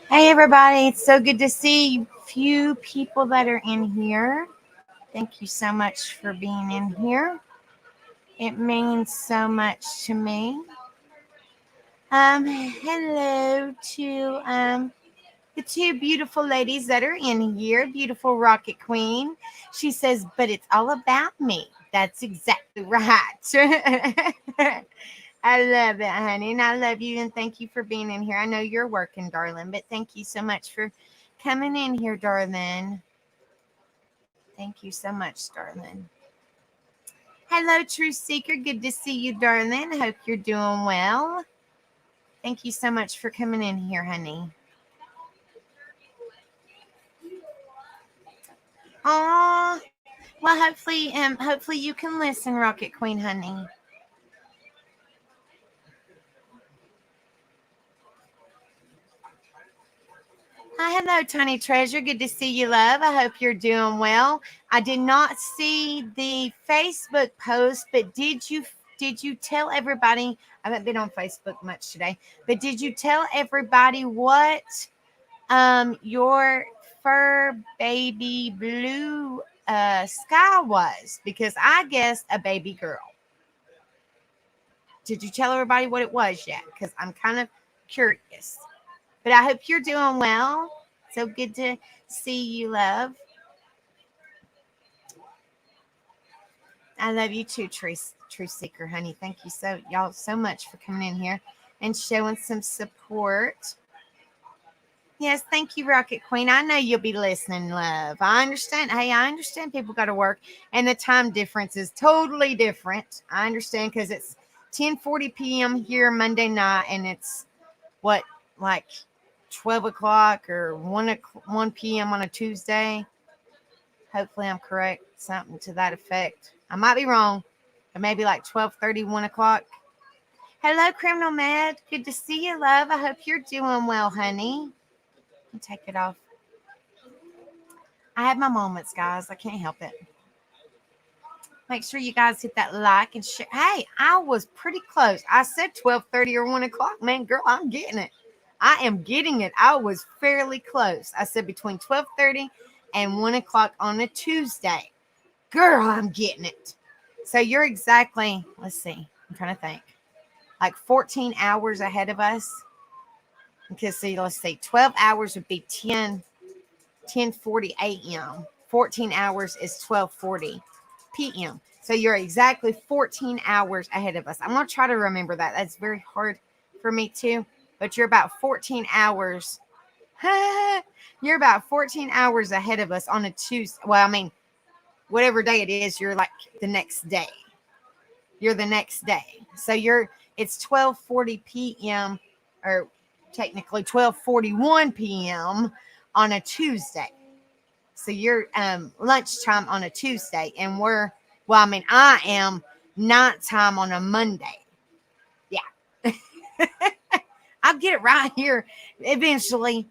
Hey everybody, it's so good to see few people that are in here. Thank you so much for being in here. It means so much to me. Hello to the two beautiful ladies that are in here. Beautiful Rocket Queen. She says, but it's all about me. That's exactly right. I love it, honey, and I love you, and thank you for being in here. I know you're working, darling, but thank you so much for coming in here, darling. Thank you so much, darling. Hello, True Seeker. Good to see you, darling. Hope you're doing well. Thank you so much for coming in here, honey. Aw, well, hopefully you can listen, Rocket Queen, honey. Hi, hello, Tiny Treasure. Good to see you, love. I hope you're doing well. I did not see the Facebook post, but did you tell everybody? I haven't been on Facebook much today, but did you tell everybody what your fur baby blue sky was? Because I guessed a baby girl. Did you tell everybody what it was yet? Because I'm kind of curious. But I hope you're doing well. So good to see you, love. I love you too, True Seeker, honey. Thank you y'all so much for coming in here and showing some support. Yes, thank you, Rocket Queen. I know you'll be listening, love. I understand. Hey, I understand people got to work, and the time difference is totally different. I understand because it's 10:40 p.m. here Monday night, and it's what, like 12 o'clock or 1 p.m. on a Tuesday. Hopefully I'm correct. Something to that effect. I might be wrong, but maybe like 12:30, 1 o'clock. Hello, Criminal Med. Good to see you, love. I hope you're doing well, honey. I'll take it off. I have my moments, guys. I can't help it. Make sure you guys hit that like and share. Hey, I was pretty close. I said 12:30 or 1 o'clock. Man, girl, I'm getting it. I am getting it. I was fairly close. I said between 12:30 and 1 o'clock on a Tuesday. Girl, I'm getting it. So you're exactly, let's see, I'm trying to think, like 14 hours ahead of us. Okay, see, let's see, 12 hours would be 10:40 a.m. 14 hours is 12:40 p.m. So you're exactly 14 hours ahead of us. I'm going to try to remember that. That's very hard for me too, but you're about 14 hours. You're about 14 hours ahead of us on a Tuesday. Well, I mean, whatever day it is, you're like the next day. You're the next day. So it's 12:40 p.m. or technically 12:41 p.m. on a Tuesday. So you're lunchtime on a Tuesday, and I am nighttime on a Monday. Yeah. I'll get it right here eventually.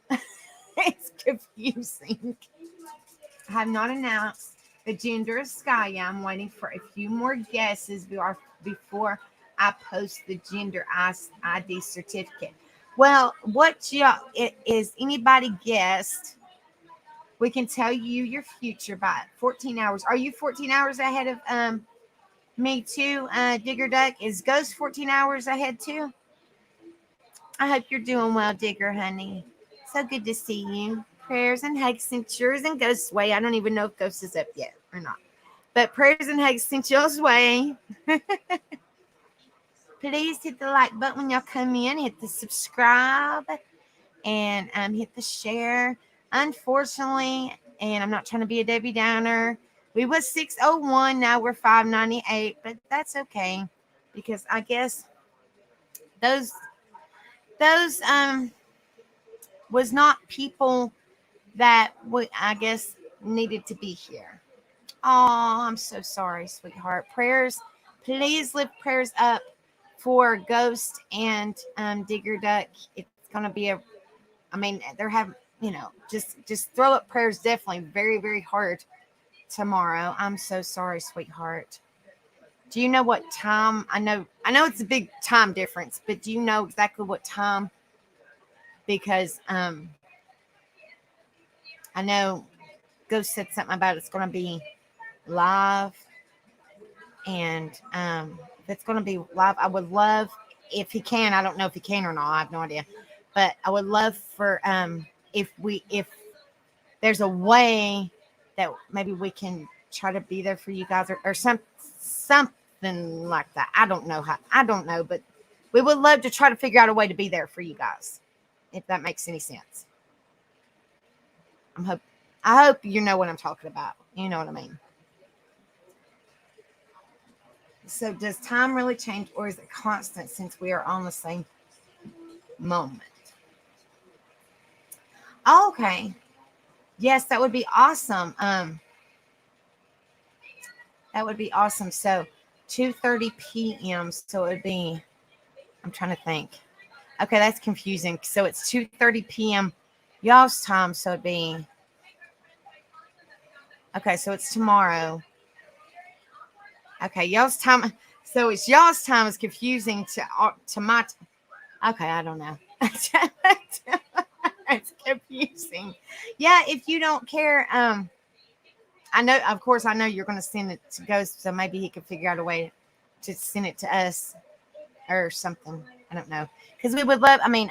It's confusing. I have not announced the gender of Sky. I'm waiting for a few more guesses before I post the gender ID certificate. Well, is anybody guessed? We can tell you your future by 14 hours. Are you 14 hours ahead of me too, Digger Duck? Is Ghost 14 hours ahead too? I hope you're doing well, Digger, honey. So good to see you. Prayers and hugs sent yours and Ghost's way. I don't even know if Ghost is up yet or not. But prayers and hugs sent yours way. Please hit the like button when y'all come in. Hit the subscribe and hit the share. Unfortunately, and I'm not trying to be a Debbie Downer, we was 601. Now we're 598, but that's okay because I guess those was not people that I guess needed to be here. Oh, I'm so sorry, sweetheart. Prayers, please lift prayers up for Ghost and Digger Duck. It's gonna be they're having, just throw up prayers. Definitely very, very hard tomorrow. I'm so sorry, sweetheart. Do you know what time? I know it's a big time difference, but do you know exactly what time? Because I know Ghost said something about it's going to be live. And if it's going to be live, I would love, if he can, I don't know if he can or not, I have no idea. But I would love for if there's a way that maybe we can try to be there for you guys, or something like that. I don't know how. I don't know, but we would love to try to figure out a way to be there for you guys, if that makes any sense. I hope you know what I'm talking about. You know what I mean. So does time really change, or is it constant since we are on the same moment? Okay. Yes, that would be awesome. That would be awesome. So 2:30 p.m. So it would be, I'm trying to think. Okay, that's confusing. So it's 2:30 p.m. y'all's time. So it'd be, okay, so it's tomorrow. Okay, y'all's time. So it's y'all's time is confusing to my. Okay, I don't know. It's confusing. Yeah, if you don't care, I know, of course, I know you're going to send it to Ghost, so maybe he could figure out a way to send it to us or something. I don't know, because we would love. I mean,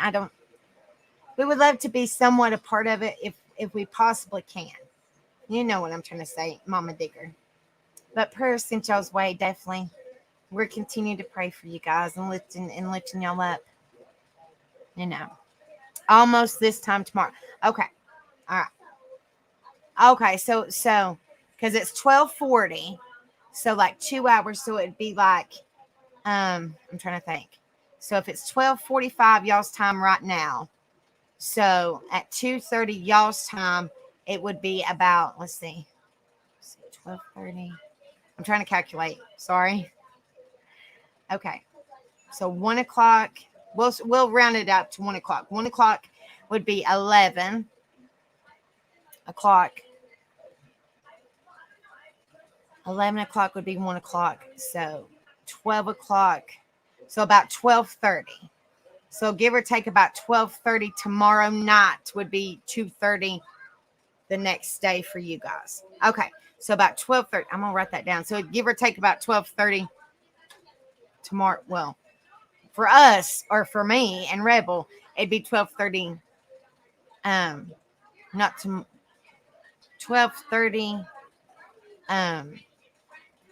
we would love to be somewhat a part of it if we possibly can. You know what I'm trying to say, Mama Digger. But prayers sent y'all's way, definitely. We're continuing to pray for you guys and lifting y'all up. You know, almost this time tomorrow. Okay, all right. Okay, so because it's 12:40, so like 2 hours, so it'd be like I'm trying to think. So if it's 12:45 y'all's time right now, so at 2:30 y'all's time, it would be about, let's see 12:30. I'm trying to calculate. Sorry. Okay. So 1 o'clock. We'll round it up to 1 o'clock. 1 o'clock would be 11 o'clock. 11 o'clock would be 1 o'clock. So 12 o'clock. So about 12:30. So give or take about 12:30 tomorrow night would be 2:30 the next day for you guys. Okay. So about 12:30. I'm going to write that down. So give or take about 12:30 tomorrow. Well, for us or for me and Rebel, it'd be 12:30. Not to 12:30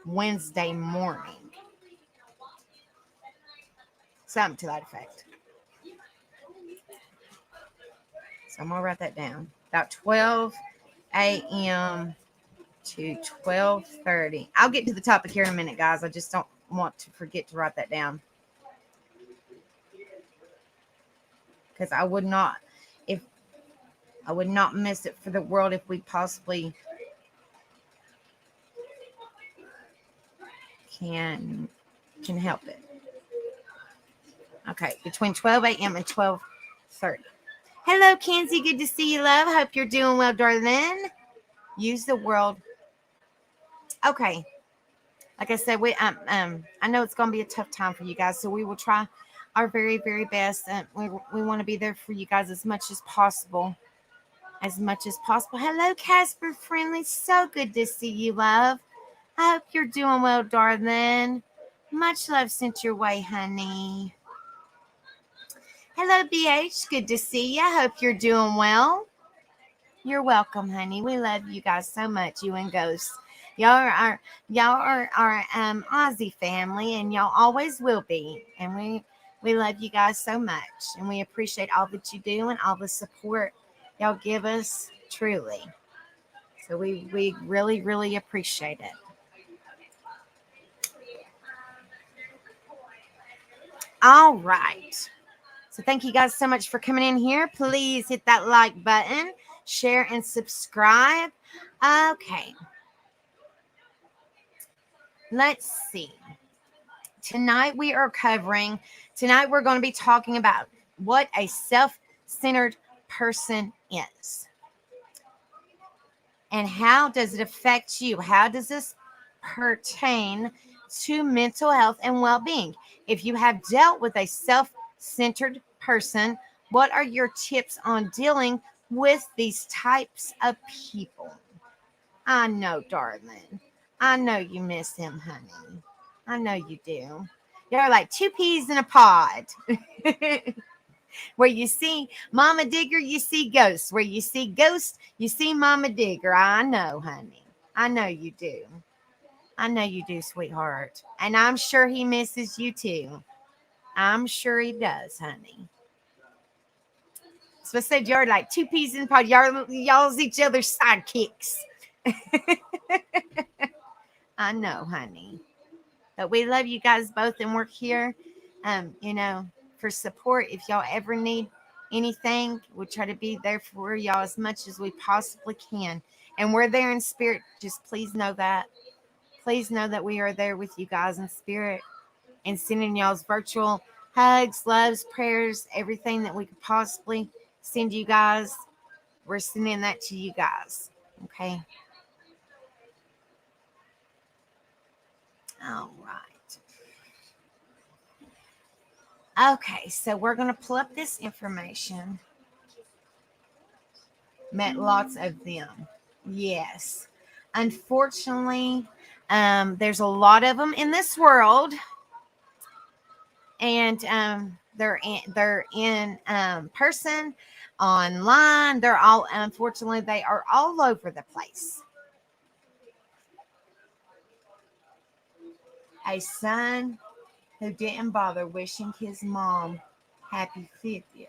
Wednesday morning. Something to that effect. So I'm going to write that down. About 12 a.m. to 12:30. I'll get to the topic here in a minute, guys. I just don't want to forget to write that down. Because I would not miss it for the world if we possibly can help it. Okay, between 12 a.m. and 12:30. Hello, Kenzie. Good to see you, love. Hope you're doing well, darling. Use the world. Okay. Like I said, I know it's going to be a tough time for you guys, so we will try our very, very best. And we want to be there for you guys as much as possible. As much as possible. Hello, Casper Friendly. So good to see you, love. I hope you're doing well, darling. Much love sent your way, honey. Hello, BH. Good to see you. I hope you're doing well. You're welcome, honey. We love you guys so much, you and Ghost. Y'all are our Aussie family, and y'all always will be. And we love you guys so much, and we appreciate all that you do and all the support y'all give us, truly. So we really, really appreciate it. All right. So thank you guys so much for coming in here. Please hit that like button, share, and subscribe. Okay. Let's see. Tonight we're going to be talking about what a self-centered person is. And how does it affect you? How does this pertain to mental health and well-being? If you have dealt with a self-centered person, what are your tips on dealing with these types of people. I know, darling. I know you miss him, honey. I know you do. You're like two peas in a pod. Where you see Mama Digger, you see ghosts. Where you see ghosts, you see Mama Digger. I know, honey. I know you do. I know you do, sweetheart. And I'm sure he misses you too. I'm sure he does, honey. So I said you're like two peas in a pod. Y'all's each other's sidekicks. I know, honey. But we love you guys both, and we're here, for support. If y'all ever need anything, we'll try to be there for y'all as much as we possibly can. And we're there in spirit. Just please know that. Please know that we are there with you guys in spirit and sending y'all's virtual hugs, loves, prayers, everything that we could possibly send you guys. We're sending that to you guys. Okay. All right. Okay, so we're going to pull up this information. Met lots of them. Yes. Unfortunately, there's a lot of them in this world. And they're in person, online. They're all, unfortunately, they are all over the place. A son who didn't bother wishing his mom happy 50th.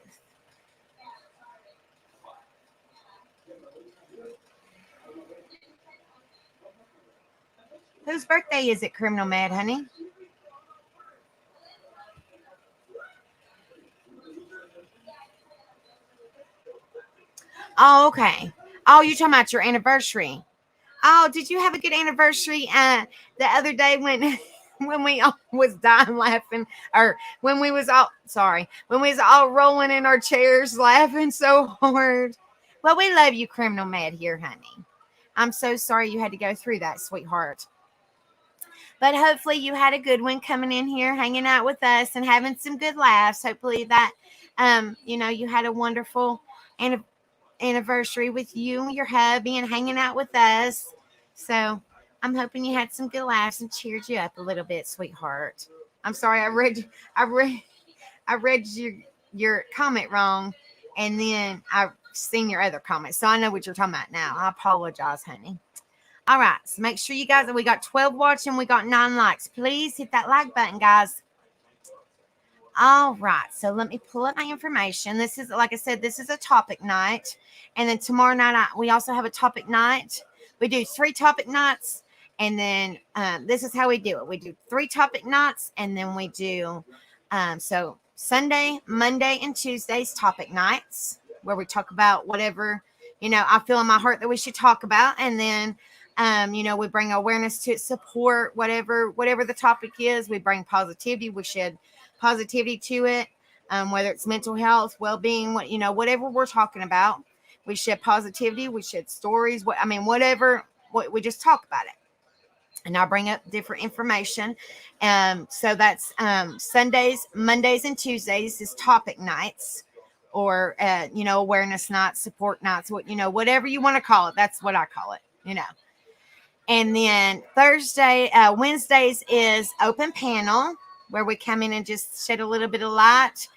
Whose birthday is it, Criminal Mad, honey? Oh, okay. Oh, you're talking about your anniversary. Oh, did you have a good anniversary the other day when when we all was dying laughing, or when we was all rolling in our chairs laughing so hard? Well, we love you, Criminal Mad here, honey. I'm so sorry you had to go through that, sweetheart. But hopefully you had a good one coming in here, hanging out with us and having some good laughs. Hopefully that you had a wonderful anniversary with you and your hubby and hanging out with us. So I'm hoping you had some good laughs and cheered you up a little bit, sweetheart. I'm sorry, I read your comment wrong, and then I seen your other comment. So I know what you're talking about now. I apologize, honey. All right, so make sure you guys, we got 12 watching, we got 9 likes. Please hit that like button, guys. All right, so let me pull up my information. This is, like I said, this is a topic night. And then tomorrow night, we also have a topic night. We do 3 topic nights. And then this is how we do it. We do 3 topic nights. And then we do, so Sunday, Monday, and Tuesday's topic nights, where we talk about whatever, I feel in my heart that we should talk about. And then, we bring awareness to it, support, whatever the topic is. We bring positivity. We shed positivity to it, whether it's mental health, well-being, whatever we're talking about. We shed positivity. We shed stories. Whatever. We just talk about it. And I'll bring up different information. So that's Sundays, Mondays, and Tuesdays is topic nights, or awareness nights, support nights, whatever you want to call it. That's what I call it. And then Wednesdays is open panel, where we come in and just shed a little bit of light,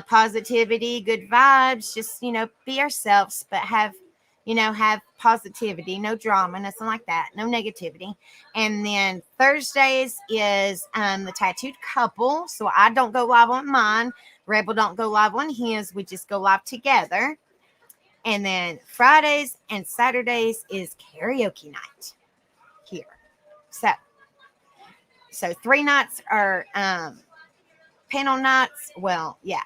positivity, good vibes, just, be ourselves, but have positivity, no drama, nothing like that, no negativity. And then Thursdays is the tattooed couple. So I don't go live on mine. Rebel don't go live on his. We just go live together. And then Fridays and Saturdays is karaoke night here. So 3 nights are panel nights. Well, yeah.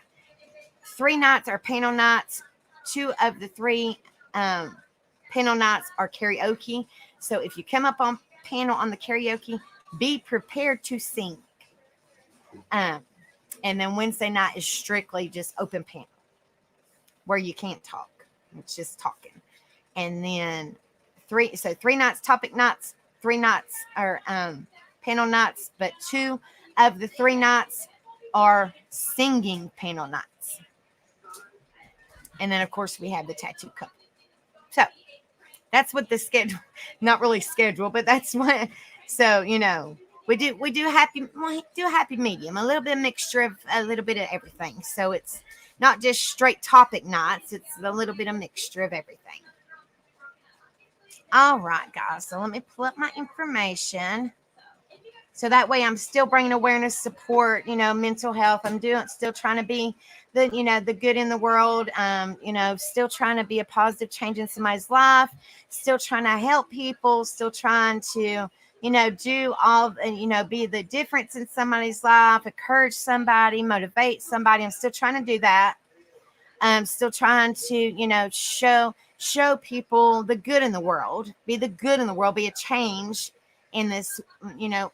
3 nights are panel nights. 2 of the 3 panel nights are karaoke. So if you come up on panel on the karaoke, be prepared to sing. And then Wednesday night is strictly just open panel, where you can't talk. It's just talking. And then 3 nights topic nights, 3 nights are panel nights, but 2 of the 3 nights are singing panel nights. And then, of course, we have the tattoo couple. So that's what the schedule, not really schedule, but that's what. So we do happy medium, a little bit of mixture of a little bit of everything. So it's not just straight topic nights; it's a little bit of mixture of everything. All right, guys. So let me pull up my information. So that way I'm still bringing awareness, support, mental health. I'm still trying to be the good in the world. Still trying to be a positive change in somebody's life, still trying to help people, still trying to, do all, be the difference in somebody's life, encourage somebody, motivate somebody. I'm still trying to do that. I'm still trying to, show people the good in the world, be the good in the world, be a change in this, you know,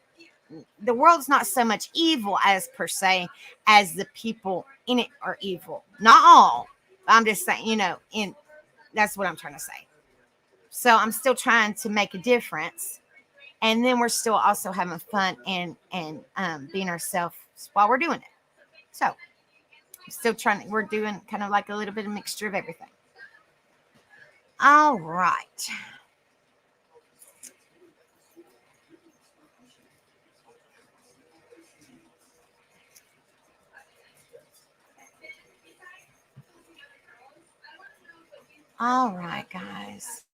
the world's not so much evil as per se as the people in it are evil. Not all. I'm just saying, in that's what I'm trying to say. So I'm still trying to make a difference, and then we're still also having fun and being ourselves while we're doing it. So I'm still trying. We're doing kind of like a little bit of mixture of everything. All right. All right, guys.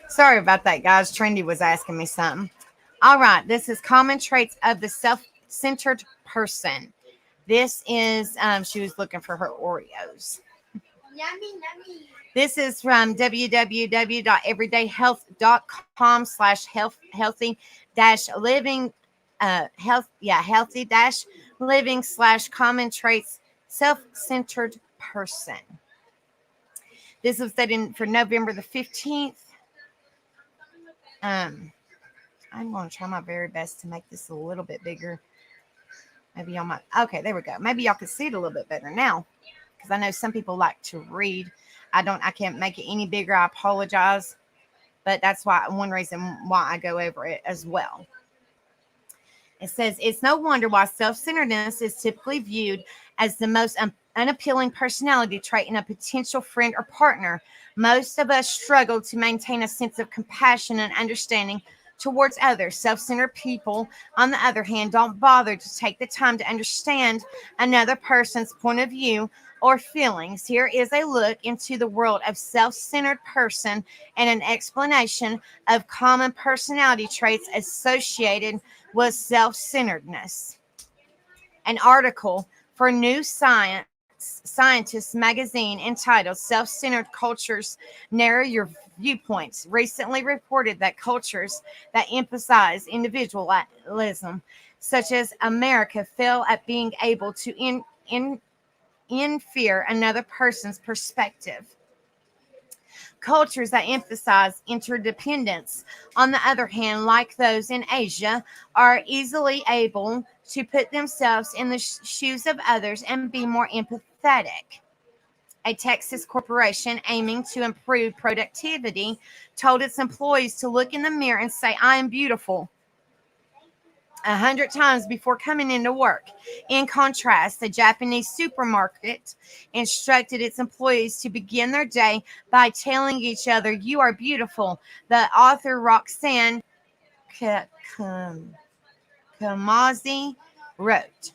Sorry about that, guys. Trendy was asking me something. All right. This is common traits of the self-centered person. This is, she was looking for her Oreos. Yummy, yummy. This is from www.everydayhealth.com/healthy living healthy living common traits self-centered person. This was set in for November the 15th. I'm going to try my very best to make this a little bit bigger. Maybe y'all might. Okay, there we go. Maybe y'all can see it a little bit better now, because I know some people like to read. I can't make it any bigger. I apologize, but that's one reason why I go over it as well. It says it's no wonder why self-centeredness is typically viewed as the most unappealing personality trait in a potential friend or partner. Most of us struggle to maintain a sense of compassion and understanding towards others. Self-centered people, on the other hand, don't bother to take the time to understand another person's point of view or feelings. Here is a look into the world of self-centered person and an explanation of common personality traits associated with self-centeredness. An article for New Scientist magazine entitled Self-Centered Cultures Narrow Your Viewpoints recently reported that cultures that emphasize individualism, such as America, fail at being able to infer another person's perspective. Cultures that emphasize interdependence, on the other hand, like those in Asia, are easily able to put themselves in the shoes of others and be more empathetic. A Texas corporation aiming to improve productivity told its employees to look in the mirror and say, "I am beautiful," 100 times before coming into work. In contrast, the Japanese supermarket instructed its employees to begin their day by telling each other, "You are beautiful." The author Roxanne Kamazi wrote,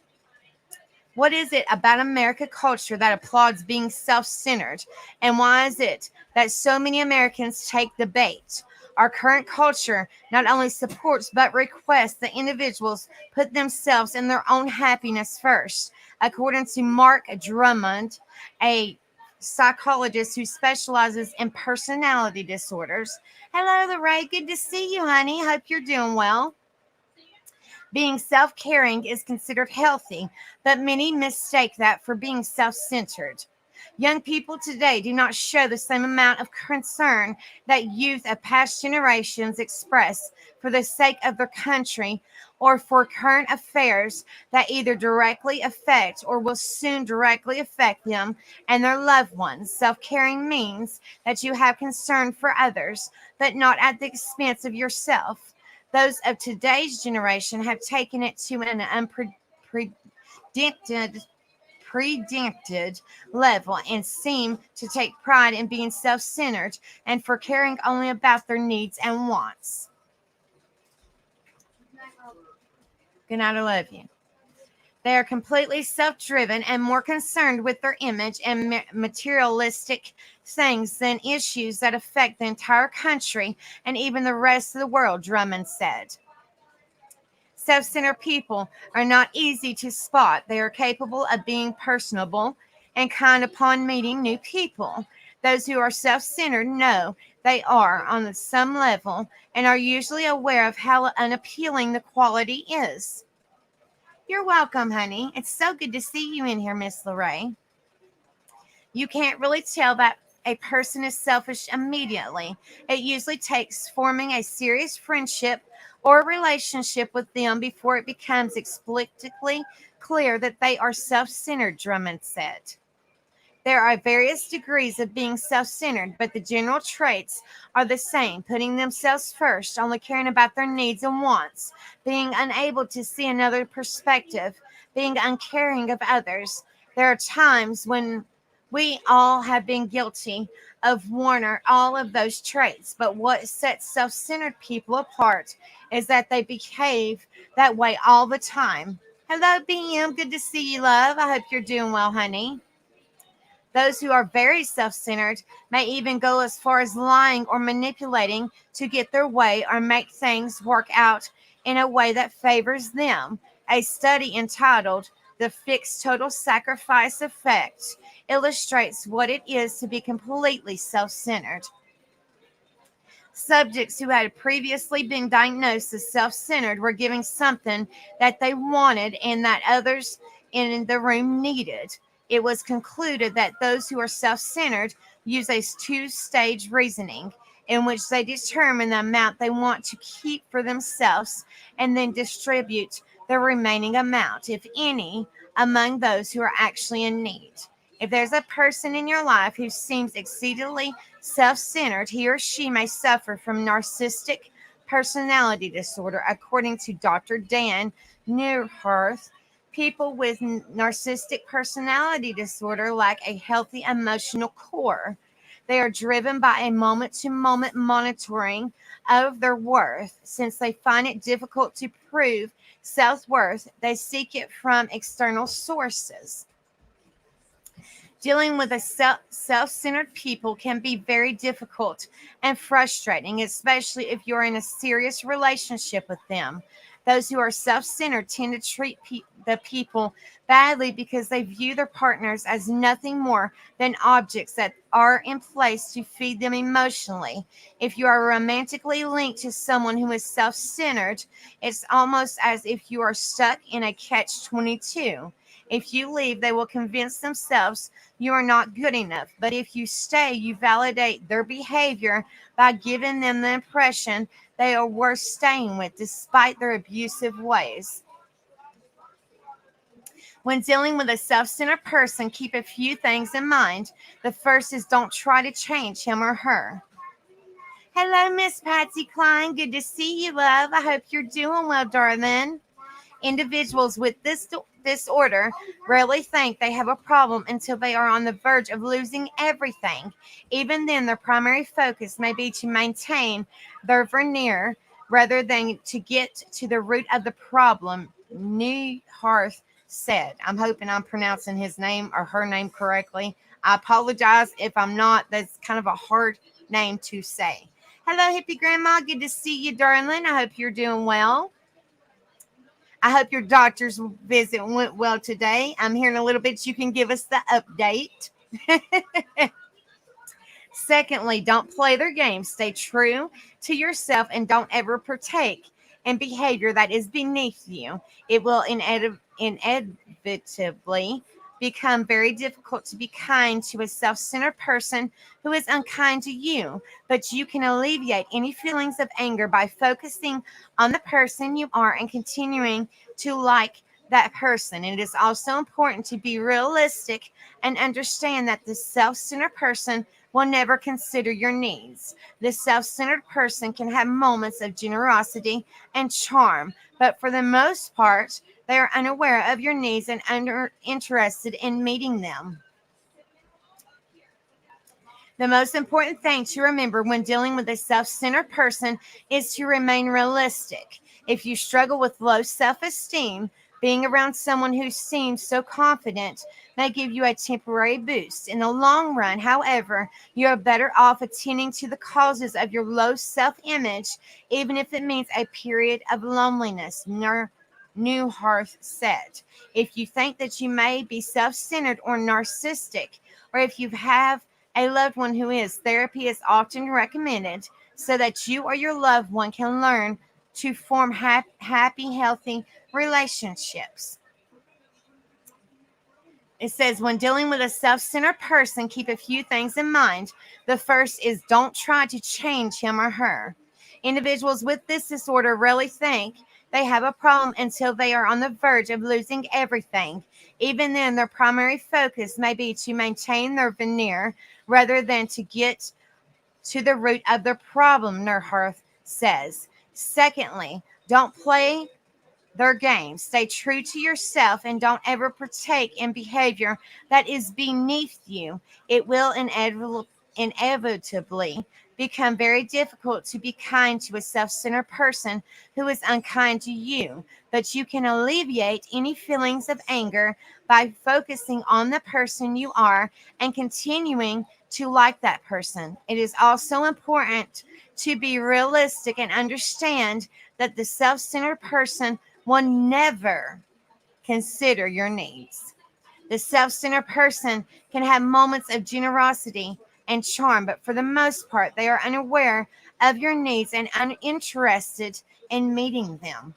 "What is it about American culture that applauds being self-centered? And why is it that so many Americans take the bait? Our current culture not only supports but requests that individuals put themselves and their own happiness first." According to Mark Drummond, a psychologist who specializes in personality disorders. Hello, Lorraine. Good to see you, honey. Hope you're doing well. Being self-caring is considered healthy, but many mistake that for being self-centered. Young people today do not show the same amount of concern that youth of past generations express for the sake of their country or for current affairs that either directly affect or will soon directly affect them and their loved ones. Self-caring means that you have concern for others, but not at the expense of yourself. Those of today's generation have taken it to an unprecedented level and seem to take pride in being self-centered and for caring only about their needs and wants. Good night, I love you. They are completely self-driven and more concerned with their image and materialistic things than issues that affect the entire country and even the rest of the world, Drummond said. Self-centered people are not easy to spot. They are capable of being personable and kind upon meeting new people. Those who are self-centered know they are on some level and are usually aware of how unappealing the quality is. You're welcome, honey. It's so good to see you in here, Miss Lorraine. You can't really tell that a person is selfish immediately. It usually takes forming a serious friendship or relationship with them before it becomes explicitly clear that they are self-centered, Drummond said. There are various degrees of being self-centered, but the general traits are the same: putting themselves first, only caring about their needs and wants, being unable to see another perspective, being uncaring of others. There are times when we all have been guilty of one or all of those traits, but what sets self-centered people apart is that they behave that way all the time. Hello, BM. Good to see you, love. I hope you're doing well, honey. Those who are very self-centered may even go as far as lying or manipulating to get their way or make things work out in a way that favors them. A study entitled "The Fixed Total Sacrifice Effect" illustrates what it is to be completely self-centered. Subjects who had previously been diagnosed as self-centered were given something that they wanted and that others in the room needed. It was concluded that those who are self-centered use a two-stage reasoning in which they determine the amount they want to keep for themselves and then distribute the remaining amount, if any, among those who are actually in need. If there's a person in your life who seems exceedingly self-centered, he or she may suffer from narcissistic personality disorder, according to Dr. Dan Neuharth. People with narcissistic personality disorder lack a healthy emotional core. They are driven by a moment-to-moment monitoring of their worth. Since they find it difficult to prove self-worth, they seek it from external sources. Dealing with a self-centered people can be very difficult and frustrating, especially if you're in a serious relationship with them. Those who are self-centered tend to treat the people badly because they view their partners as nothing more than objects that are in place to feed them emotionally. If you are romantically linked to someone who is self-centered, it's almost as if you are stuck in a catch-22. If you leave, they will convince themselves you are not good enough. But if you stay, you validate their behavior by giving them the impression they are worth staying with despite their abusive ways. When dealing with a self-centered person, keep a few things in mind. The first is don't try to change him or her. Hello, Miss Patsy Klein. Good to see you, love. I hope you're doing well, darling. Individuals with this disorder rarely think they have a problem until they are on the verge of losing everything. Even then, their primary focus may be to maintain their veneer rather than to get to the root of the problem, Neuharth said. I'm hoping I'm pronouncing his name or her name correctly. I apologize if I'm not. That's kind of a hard name to say. Hello, hippie grandma. Good to see you, darling. I hope you're doing well. I hope your doctor's visit went well today. I'm hearing a little bit. You can give us the update. Secondly, don't play their games. Stay true to yourself and don't ever partake in behavior that is beneath you. It will inevitably become very difficult to be kind to a self-centered person who is unkind to you, but you can alleviate any feelings of anger by focusing on the person you are and continuing to like that person. And it is also important to be realistic and understand that the self-centered person will never consider your needs. The self-centered person can have moments of generosity and charm, but for the most part, they are unaware of your needs and interested in meeting them. The most important thing to remember when dealing with a self centered person is to remain realistic. If you struggle with low self esteem, being around someone who seems so confident may give you a temporary boost. In the long run, however, you are better off attending to the causes of your low self image, even if it means a period of loneliness. Newhart said. If you think that you may be self centered or narcissistic, or if you have a loved one who is, therapy is often recommended so that you or your loved one can learn to form happy, healthy relationships. It says, when dealing with a self centered person, keep a few things in mind. The first is don't try to change him or her. Individuals with this disorder really think they have a problem until they are on the verge of losing everything. Even then, their primary focus may be to maintain their veneer rather than to get to the root of their problem, Nerharth says. Secondly, don't play their game. Stay true to yourself and don't ever partake in behavior that is beneath you. It will inevitably become very difficult to be kind to a self centered person who is unkind to you, but you can alleviate any feelings of anger by focusing on the person you are and continuing to like that person. It is also important to be realistic and understand that the self centered person will never consider your needs. The self centered person can have moments of generosity and charm, but for the most part, they are unaware of your needs and uninterested in meeting them.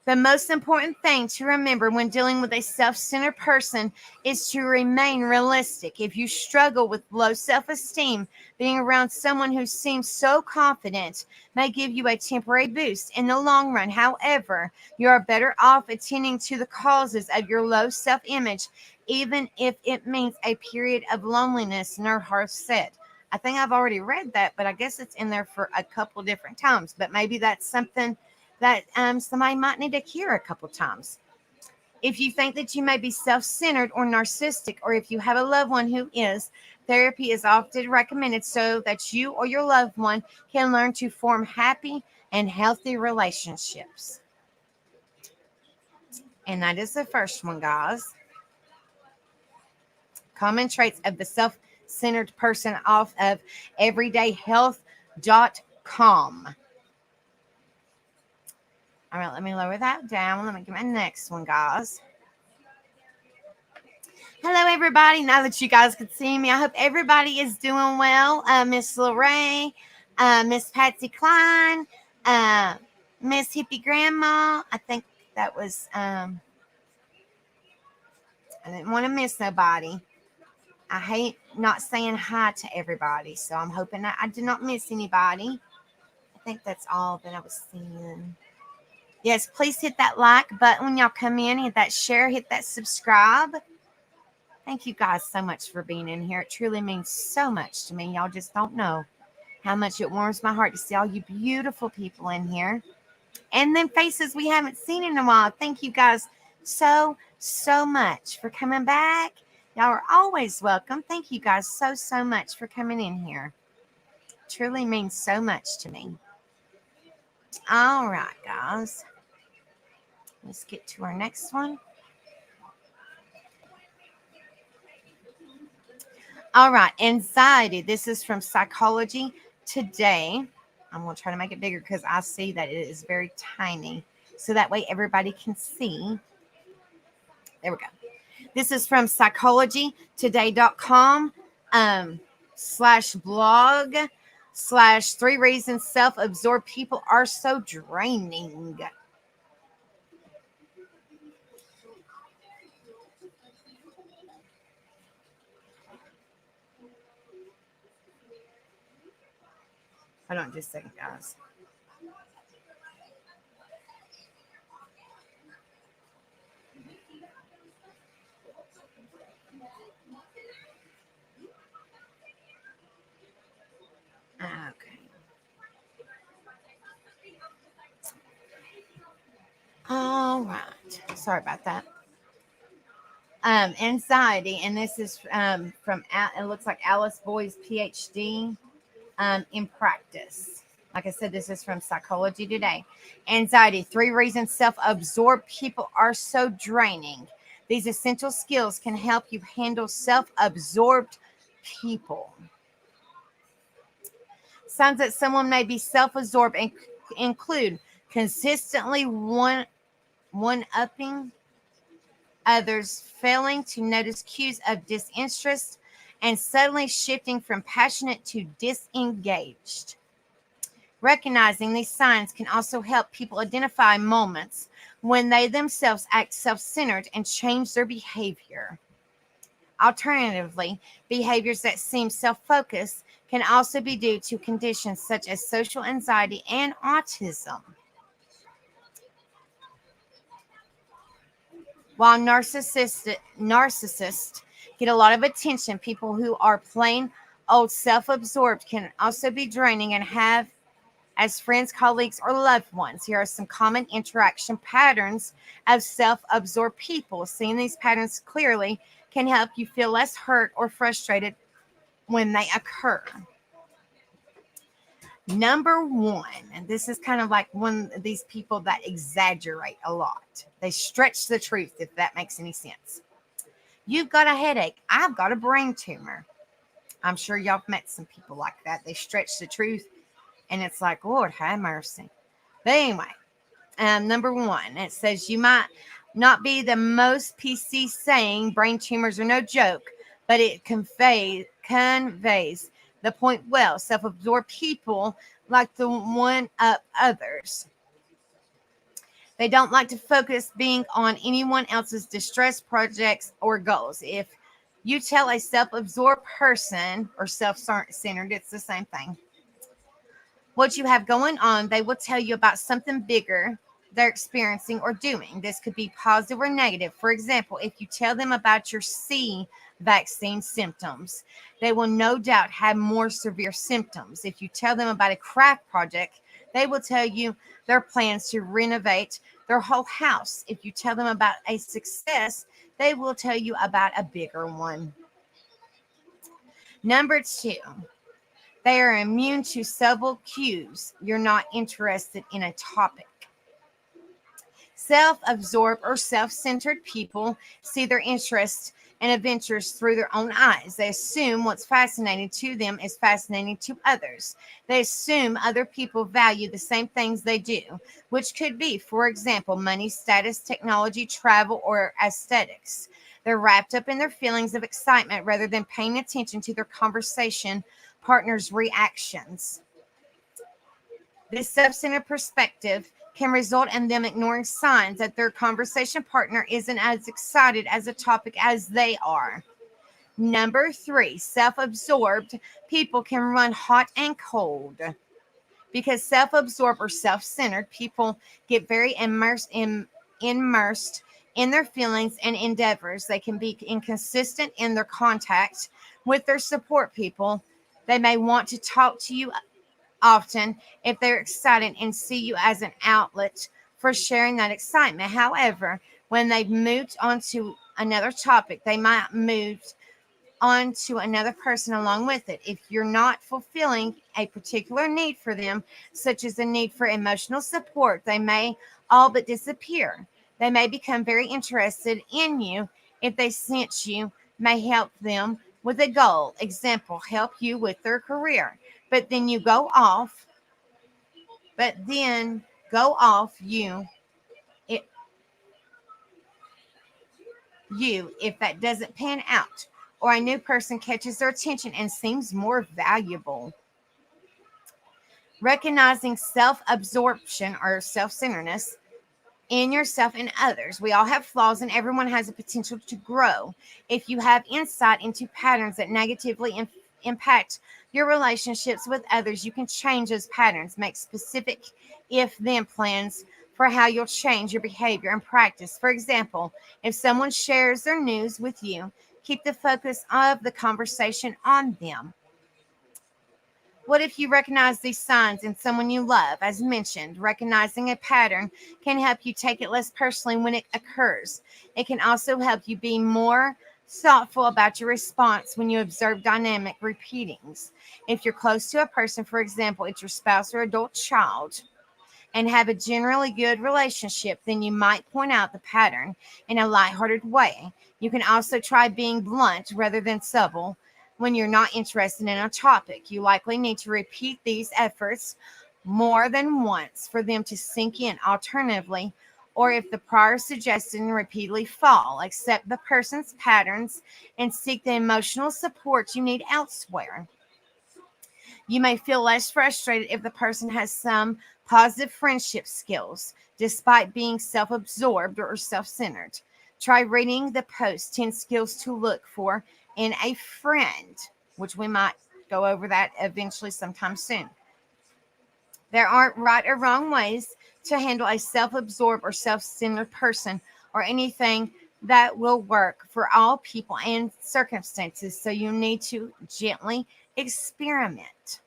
The most important thing to remember when dealing with a self centered person is to remain realistic. If you struggle with low self esteem, being around someone who seems so confident may give you a temporary boost in the long run. However, you are better off attending to the causes of your low self image, even if it means a period of loneliness, Nerharth said. I think I've already read that, but I guess it's in there for a couple different times. But maybe that's something that somebody might need to hear a couple times. If you think that you may be self-centered or narcissistic, or if you have a loved one who is, therapy is often recommended so that you or your loved one can learn to form happy and healthy relationships. And that is the first one, guys. Common traits of the self-centered person off of everydayhealth.com. All right, let me lower that down. Let me get my next one, guys. Hello, everybody. Now that you guys can see me, I hope everybody is doing well. Miss Lorraine, Miss Patsy Klein, Miss Hippie Grandma. I think that was, I didn't want to miss nobody. I hate not saying hi to everybody, so I'm hoping I did not miss anybody. I think that's all that I was seeing. Yes, please hit that like button when y'all come in. Hit that share. Hit that subscribe. Thank you guys so much for being in here. It truly means so much to me. Y'all just don't know how much it warms my heart to see all you beautiful people in here. And then faces we haven't seen in a while. Thank you guys so much for coming back. Y'all are always welcome. Thank you guys so much for coming in here. It truly means so much to me. All right, guys. Let's get to our next one. All right, anxiety. This is from Psychology Today. I'm going to try to make it bigger because I see that it is very tiny. So that way everybody can see. There we go. This is from psychologytoday.com /blog/3 reasons self-absorbed people are so draining. Hold on just a second, guys. Okay. All right. Sorry about that. Anxiety, and this is from it looks like Alice Boyd's PhD in practice. Like I said, this is from Psychology Today. Anxiety, 3 reasons self-absorbed people are so draining. These essential skills can help you handle self-absorbed people. Signs that someone may be self-absorbed include consistently one-upping others, failing to notice cues of disinterest, and suddenly shifting from passionate to disengaged. Recognizing these signs can also help people identify moments when they themselves act self centered and change their behavior. Alternatively, behaviors that seem self focused can also be due to conditions such as social anxiety and autism. While narcissists get a lot of attention, people who are plain old self absorbed can also be draining and have as friends, colleagues, or loved ones. Here are some common interaction patterns of self absorbed people. Seeing these patterns clearly can help you feel less hurt or frustrated when they occur. Number one, and this is kind of like one of these people that exaggerate a lot. They stretch the truth, if that makes any sense. You've got a headache. I've got a brain tumor. I'm sure y'all have met some people like that. They stretch the truth, and it's like, Lord, have mercy. But anyway, number one, it says you might not be the most PC saying brain tumors are no joke, but it conveys the point well. Self-absorbed people like to one up others. They don't like to focus being on anyone else's distress, projects, or goals. If you tell a self-absorbed person or self-centered, it's the same thing, what you have going on, they will tell you about something bigger they're experiencing or doing. This could be positive or negative. For example, if you tell them about your C vaccine symptoms, they will no doubt have more severe symptoms. If you tell them about a craft project, they will tell you their plans to renovate their whole house. If you tell them about a success, they will tell you about a bigger one. Number two, they are immune to subtle cues. You're not interested in a topic. Self-absorbed or self-centered people see their interests and adventures through their own eyes. They assume what's fascinating to them is fascinating to others. They assume other people value the same things they do, which could be, for example, money, status, technology, travel, or aesthetics. They're wrapped up in their feelings of excitement rather than paying attention to their conversation partner's reactions. This self-centered perspective can result in them ignoring signs that their conversation partner isn't as excited as a topic as they are. Number three, self-absorbed people can run hot and cold. Because self-absorbed or self-centered people get very immersed in their feelings and endeavors. They can be inconsistent in their contact with their support people. They may want to talk to you often if they're excited and see you as an outlet for sharing that excitement. However, when they've moved on to another topic, they might move on to another person along with it. If you're not fulfilling a particular need for them, such as the need for emotional support, they may all but disappear. They may become very interested in you if they sense you may help them with a goal. Example, help you with their career. But then you go off, you it, if that doesn't pan out, or a new person catches their attention and seems more valuable. Recognizing self-absorption or self-centeredness in yourself and others. We all have flaws and everyone has a potential to grow. If you have insight into patterns that negatively impact your relationships with others, you can change those patterns. Make specific if then plans for how you'll change your behavior and practice. For example, if someone shares their news with you, keep the focus of the conversation on them. What if you recognize these signs in someone you love? As mentioned, recognizing a pattern can help you take it less personally when it occurs. It can also help you be more thoughtful about your response when you observe dynamic repeatings. If you're close to a person, for example, it's your spouse or adult child, and have a generally good relationship, then you might point out the pattern in a lighthearted way. You can also try being blunt rather than subtle. When you're not interested in a topic, you likely need to repeat these efforts more than once for them to sink in. Alternatively, or if the prior suggestion repeatedly fall, accept the person's patterns and seek the emotional support you need elsewhere. You may feel less frustrated if the person has some positive friendship skills, despite being self absorbed or self centered. Try reading the post 10 skills to look for in a friend, which we might go over that eventually sometime soon. There aren't right or wrong ways to handle a self absorbed or self centered person or anything that will work for all people and circumstances, so you need to gently experiment.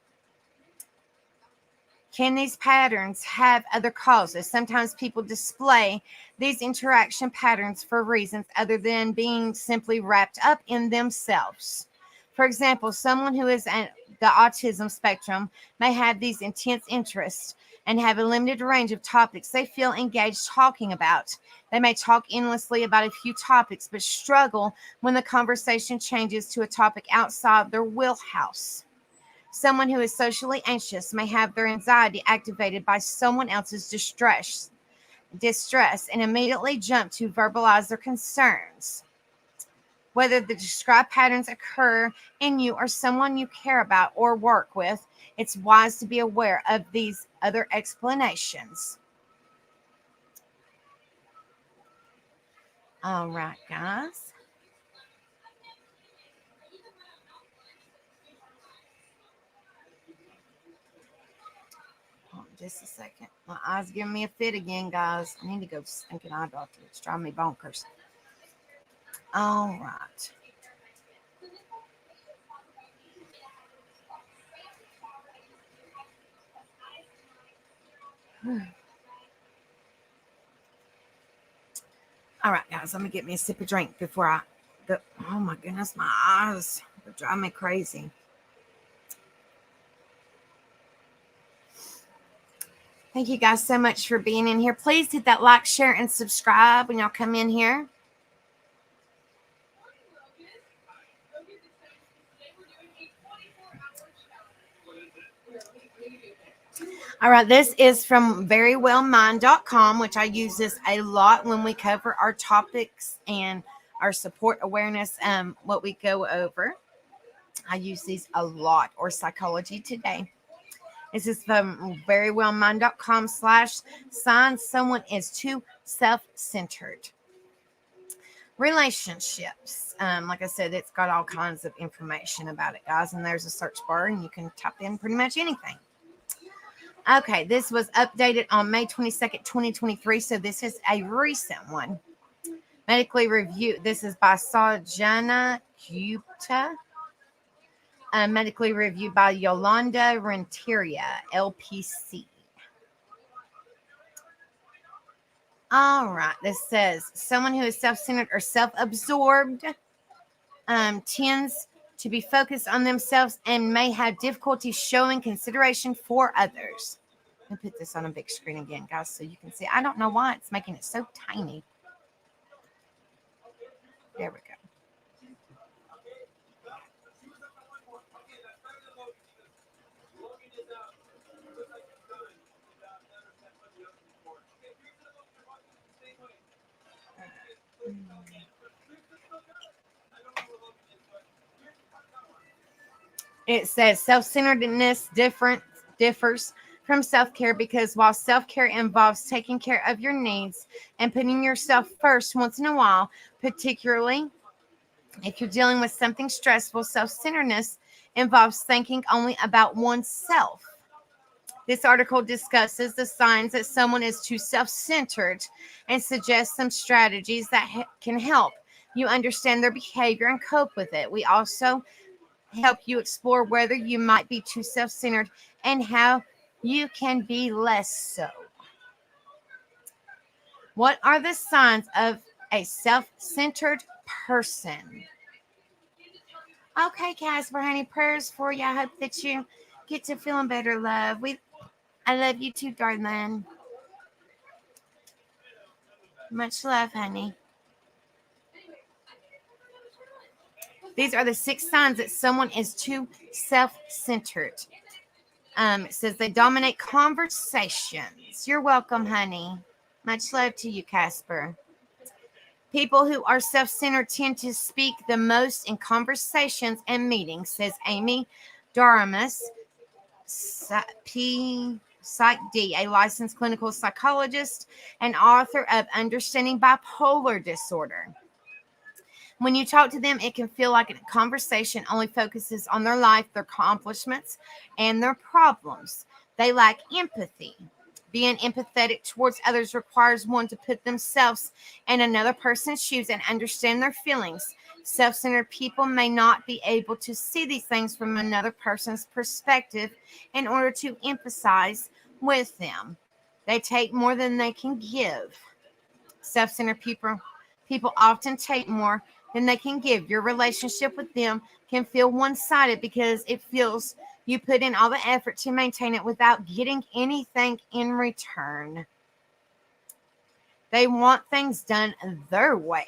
Can these patterns have other causes? Sometimes people display these interaction patterns for reasons other than being simply wrapped up in themselves. For example, someone who is on the autism spectrum may have these intense interests and have a limited range of topics they feel engaged talking about. They may talk endlessly about a few topics, but struggle when the conversation changes to a topic outside their wheelhouse. Someone who is socially anxious may have their anxiety activated by someone else's distress and immediately jump to verbalize their concerns. Whether the described patterns occur in you or someone you care about or work with, it's wise to be aware of these other explanations. All right, guys. Hold on just a second. My eyes giving me a fit again, guys. I need to go to the stinking eye doctor. It's driving me bonkers. All right. All right, guys. Let me get me a sip of drink before I go. Oh my goodness, my eyes are driving me crazy. Thank you guys so much for being in here. Please hit that like, share, and subscribe when y'all come in here. All right, this is from verywellmind.com, which I use this a lot when we cover our topics and our support awareness, what we go over. I use these a lot, or Psychology Today. This is from verywellmind.com/signs someone is too self-centered. Relationships. Like I said, it's got all kinds of information about it, guys. And there's a search bar, and you can type in pretty much anything. Okay, this was updated on May 22nd, 2023. So this is a recent one. Medically reviewed. This is by Sajana Gupta. Medically reviewed by Yolanda Renteria, LPC. All right. This says someone who is self-centered or self-absorbed tends to be focused on themselves and may have difficulty showing consideration for others. Let me put this on a big screen again, guys, so you can see. I don't know why it's making it so tiny. There we go. It says self-centeredness differs from self-care because while self-care involves taking care of your needs and putting yourself first once in a while, particularly if you're dealing with something stressful, self-centeredness involves thinking only about oneself. This article discusses the signs that someone is too self centered and suggests some strategies that can help you understand their behavior and cope with it. We also help you explore whether you might be too self centered and how you can be less so. What are the signs of a self centered person? Okay, Casper, honey, prayers for you. I hope that you get to feeling better, love. I love you too, darling. Much love, honey. These are the 6 signs that someone is too self-centered. It says they dominate conversations. You're welcome, honey. Much love to you, Casper. People who are self-centered tend to speak the most in conversations and meetings, says Amy Daramus, Psych D, a licensed clinical psychologist and author of Understanding Bipolar Disorder. When you talk to them, it can feel like a conversation only focuses on their life, their accomplishments, and their problems. They lack empathy. Being empathetic towards others requires one to put themselves in another person's shoes and understand their feelings. Self-centered people may not be able to see these things from another person's perspective in order to empathize with them. They take more than they can give. Self-centered people often take more than they can give. Your relationship with them can feel one-sided because it feels you put in all the effort to maintain it without getting anything in return. They want things done their way.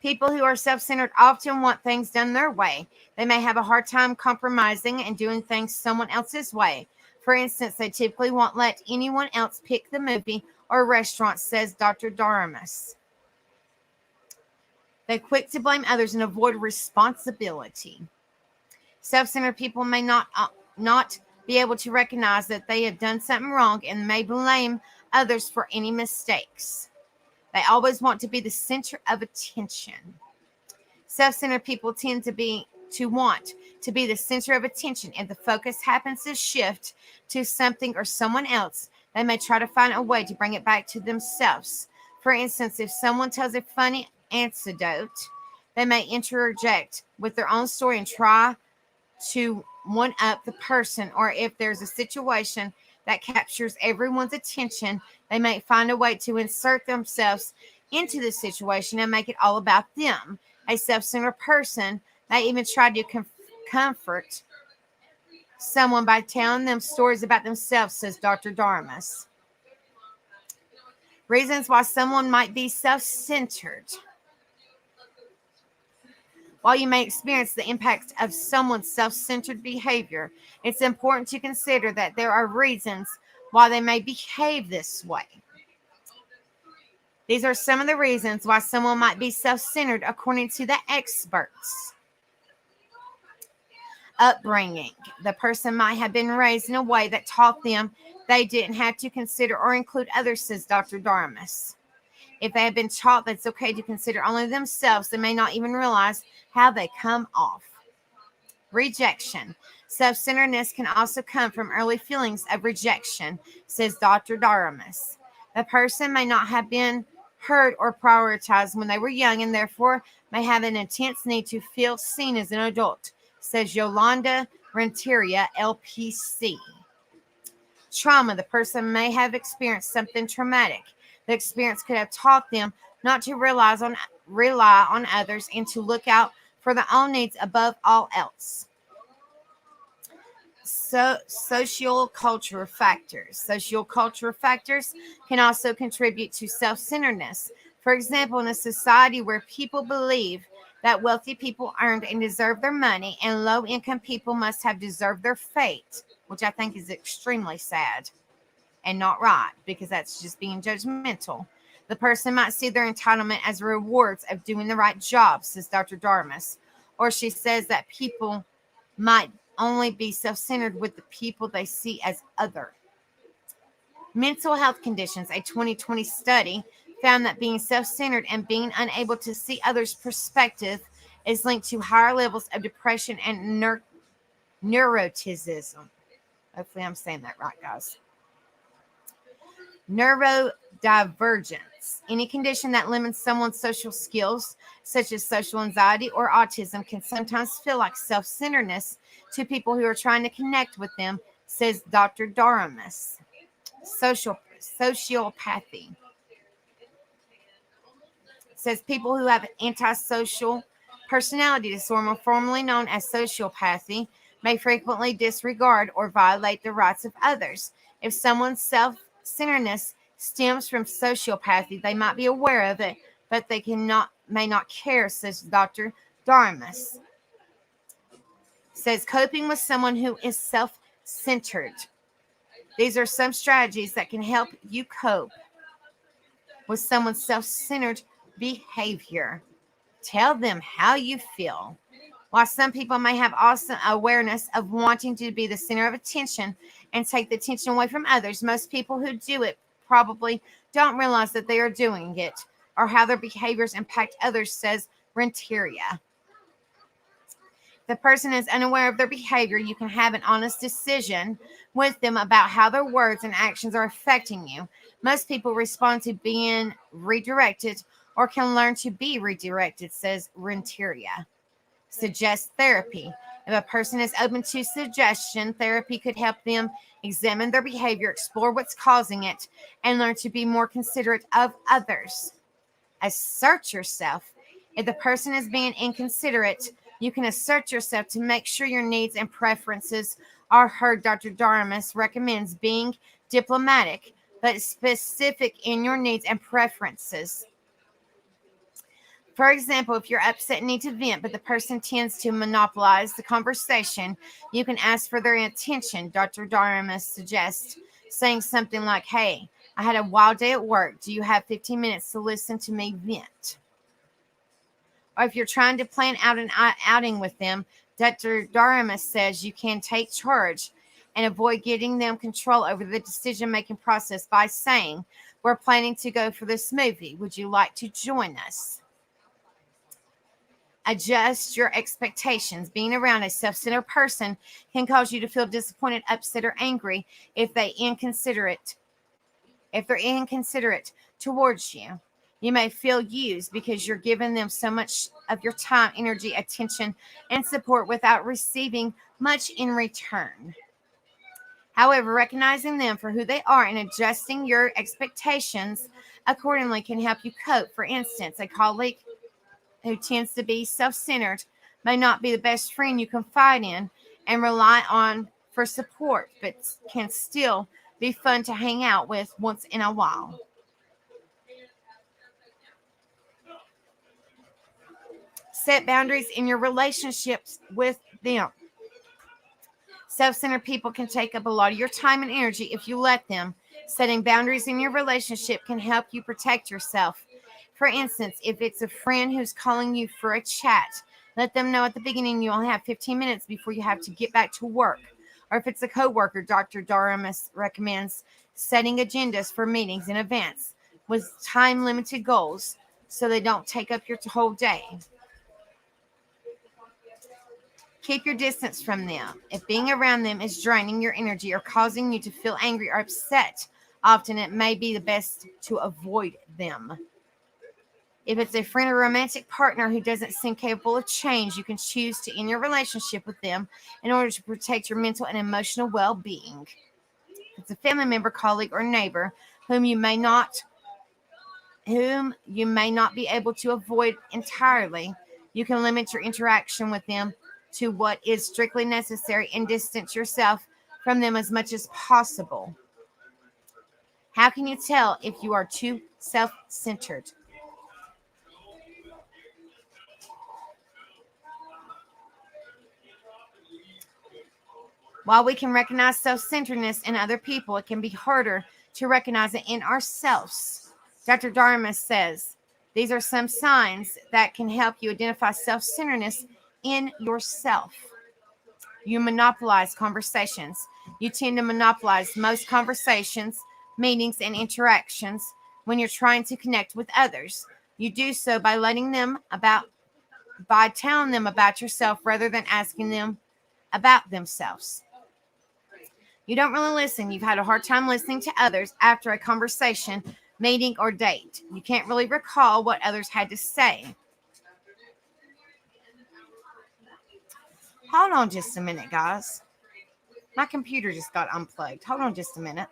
People who are self-centered often want things done their way. They may have a hard time compromising and doing things someone else's way. For instance, they typically won't let anyone else pick the movie or restaurant, says Dr. Daramus. They're quick to blame others and avoid responsibility. Self-centered people may not be able to recognize that they have done something wrong and may blame others for any mistakes. They always want to be the center of attention. Self-centered people tend to want to be the center of attention. If the focus happens to shift to something or someone else, they may try to find a way to bring it back to themselves. For instance, if someone tells a funny anecdote, they may interject with their own story and try to one up the person. Or if there's a situation that captures everyone's attention, they may find a way to insert themselves into the situation and make it all about them. A self-centered person may even try to comfort someone by telling them stories about themselves, says Dr. Daramus. Reasons why someone might be self-centered. While you may experience the impact of someone's self-centered behavior, it's important to consider that there are reasons why they may behave this way. These are some of the reasons why someone might be self-centered according to the experts. Upbringing. The person might have been raised in a way that taught them they didn't have to consider or include others, says Dr. Daramus. If they have been taught that it's okay to consider only themselves, they may not even realize how they come off. Rejection. Self-centeredness can also come from early feelings of rejection, says Dr. Daramus. The person may not have been heard or prioritized when they were young and therefore may have an intense need to feel seen as an adult, says Yolanda Renteria, LPC. Trauma. The person may have experienced something traumatic. The experience could have taught them not to rely on others and to look out for their own needs above all else. Social-cultural factors. Social-cultural factors can also contribute to self-centeredness. For example, in a society where people believe that wealthy people earned and deserve their money and low-income people must have deserved their fate, which I think is extremely sad and not right, because that's just being judgmental. The person might see their entitlement as rewards of doing the right job, says Dr. Daramus. Or she says that people might only be self-centered with the people they see as other. Mental health conditions. A 2020 study found that being self-centered and being unable to see others' perspective is linked to higher levels of depression and neuroticism. Hopefully, I'm saying that right, guys. Neurodivergence. Any condition that limits someone's social skills, such as social anxiety or autism, can sometimes feel like self-centeredness to people who are trying to connect with them, says Dr. Daramus. Sociopathy. Says people who have antisocial personality disorder, formerly known as sociopathy, may frequently disregard or violate the rights of others. If someone's self-centeredness stems from sociopathy, they might be aware of it, but they may not care, says Dr. Daramus. Says coping with someone who is self-centered. These are some strategies that can help you cope with someone's self-centered behavior. Tell them how you feel. While some people may have awesome awareness of wanting to be the center of attention and take the attention away from others, most people who do it probably don't realize that they are doing it or how their behaviors impact others, says Renteria. If the person is unaware of their behavior, you can have an honest decision with them about how their words and actions are affecting you. Most people respond to being redirected or can learn to be redirected, says Renteria. Suggest therapy. If a person is open to suggestion, therapy could help them examine their behavior, explore what's causing it, and learn to be more considerate of others. Assert yourself. If the person is being inconsiderate, you can assert yourself to make sure your needs and preferences are heard. Dr. Daramus recommends being diplomatic, but specific in your needs and preferences. For example, if you're upset and need to vent, but the person tends to monopolize the conversation, you can ask for their attention. Dr. Daramus suggests saying something like, "Hey, I had a wild day at work. Do you have 15 minutes to listen to me vent?" Or if you're trying to plan out an outing with them, Dr. Daramus says you can take charge and avoid getting them control over the decision-making process by saying, "We're planning to go for this movie. Would you like to join us?" Adjust your expectations. Being around a self-centered person can cause you to feel disappointed, upset, or angry if they're inconsiderate towards you. You may feel used because you're giving them so much of your time, energy, attention, and support without receiving much in return. However, recognizing them for who they are and adjusting your expectations accordingly can help you cope. For instance, a colleague who tends to be self-centered may not be the best friend you confide in and rely on for support, but can still be fun to hang out with once in a while. Set boundaries in your relationships with them. Self-centered people can take up a lot of your time and energy if you let them. Setting boundaries in your relationship can help you protect yourself. For instance, if it's a friend who's calling you for a chat, let them know at the beginning you only have 15 minutes before you have to get back to work. Or if it's a coworker, Dr. Daramus recommends setting agendas for meetings and events with time-limited goals so they don't take up your whole day. Keep your distance from them. If being around them is draining your energy or causing you to feel angry or upset, often it may be the best to avoid them. If it's a friend or romantic partner who doesn't seem capable of change, you can choose to end your relationship with them in order to protect your mental and emotional well-being. If it's a family member, colleague, or neighbor whom you may not be able to avoid entirely, you can limit your interaction with them to what is strictly necessary and distance yourself from them as much as possible. How can you tell if you are too self-centered? While we can recognize self-centeredness in other people, it can be harder to recognize it in ourselves. Dr. Daramus says these are some signs that can help you identify self-centeredness in yourself. You monopolize conversations. You tend to monopolize most conversations, meetings, and interactions when you're trying to connect with others. You do so by letting them by telling them about yourself rather than asking them about themselves. You don't really listen. You've had a hard time listening to others after a conversation, meeting, or date. You can't really recall what others had to say. Hold on just a minute, guys. My computer just got unplugged. Hold on just a minute.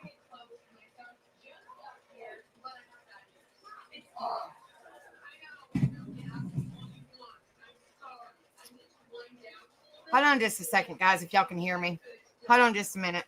Hold on just a second, guys, if y'all can hear me. Hold on just a minute.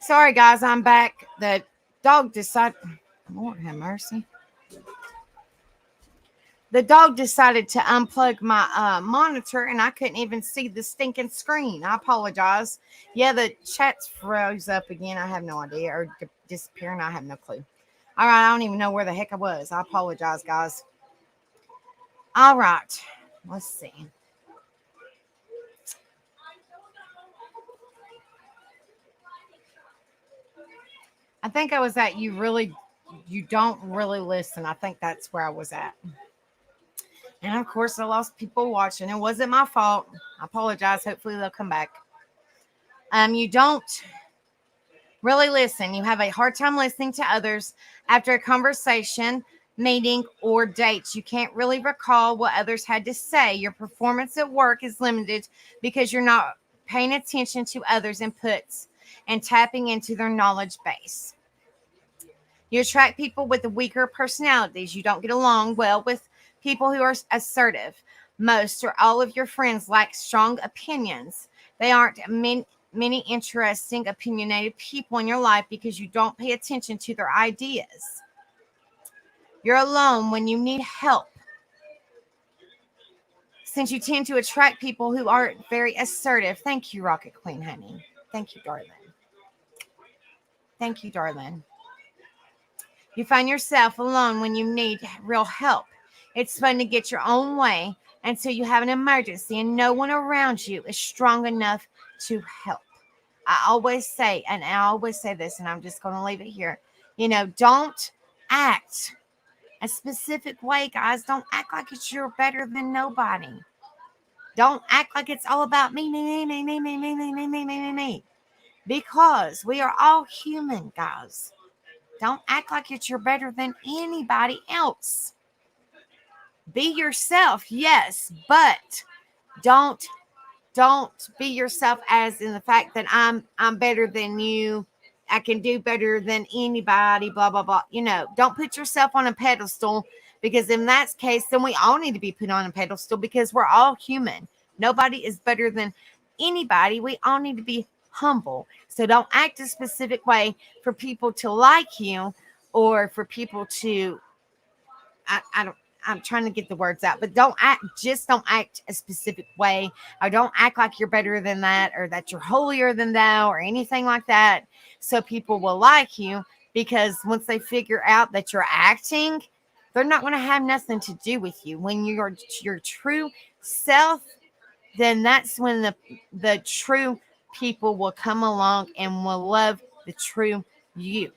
Sorry, guys, I'm back. The dog decided, Lord have mercy. The dog decided to unplug my monitor, and I couldn't even see the stinking screen. I apologize. Yeah, the chat's froze up again. I have no idea, or disappearing. I have no clue. All right, I don't even know where the heck I was. I apologize, guys. All right, let's see. I think I was at you don't really listen. I think that's where I was at. And of course, I lost people watching. It wasn't my fault. I apologize. Hopefully, they'll come back. You don't really listen. You have a hard time listening to others after a conversation, meeting, or dates. You can't really recall what others had to say. Your performance at work is limited because you're not paying attention to others' inputs and tapping into their knowledge base. You attract people with the weaker personalities. You don't get along well with people who are assertive. Most or all of your friends lack strong opinions. They aren't many interesting, opinionated people in your life because you don't pay attention to their ideas. You're alone when you need help, since you tend to attract people who aren't very assertive. Thank you, Rocket Queen, honey. Thank you, darling. Thank you, darling. You find yourself alone when you need real help. It's fun to get your own way until you have an emergency and no one around you is strong enough to help. I always say this, and I'm just going to leave it here. Don't act a specific way, guys. Don't act like you're better than nobody. Don't act like it's all about me, me, me, me, me, me, me, me, me, me, me, me. Because we are all human, guys. Don't act like you're better than anybody else. Be yourself, yes, but don't be yourself as in the fact that I'm better than you. I can do better than anybody, blah, blah, blah. Don't put yourself on a pedestal, because in that case, then we all need to be put on a pedestal because we're all human. Nobody is better than anybody. We all need to be humble. So don't act a specific way for people to like you, or for people to, I'm trying to get the words out, but don't act a specific way, or don't act like you're better than that, or that you're holier than thou, or anything like that. So people will like you, because once they figure out that you're acting, they're not going to have nothing to do with you. When you're your true self, then that's when the true people will come along and will love the true you.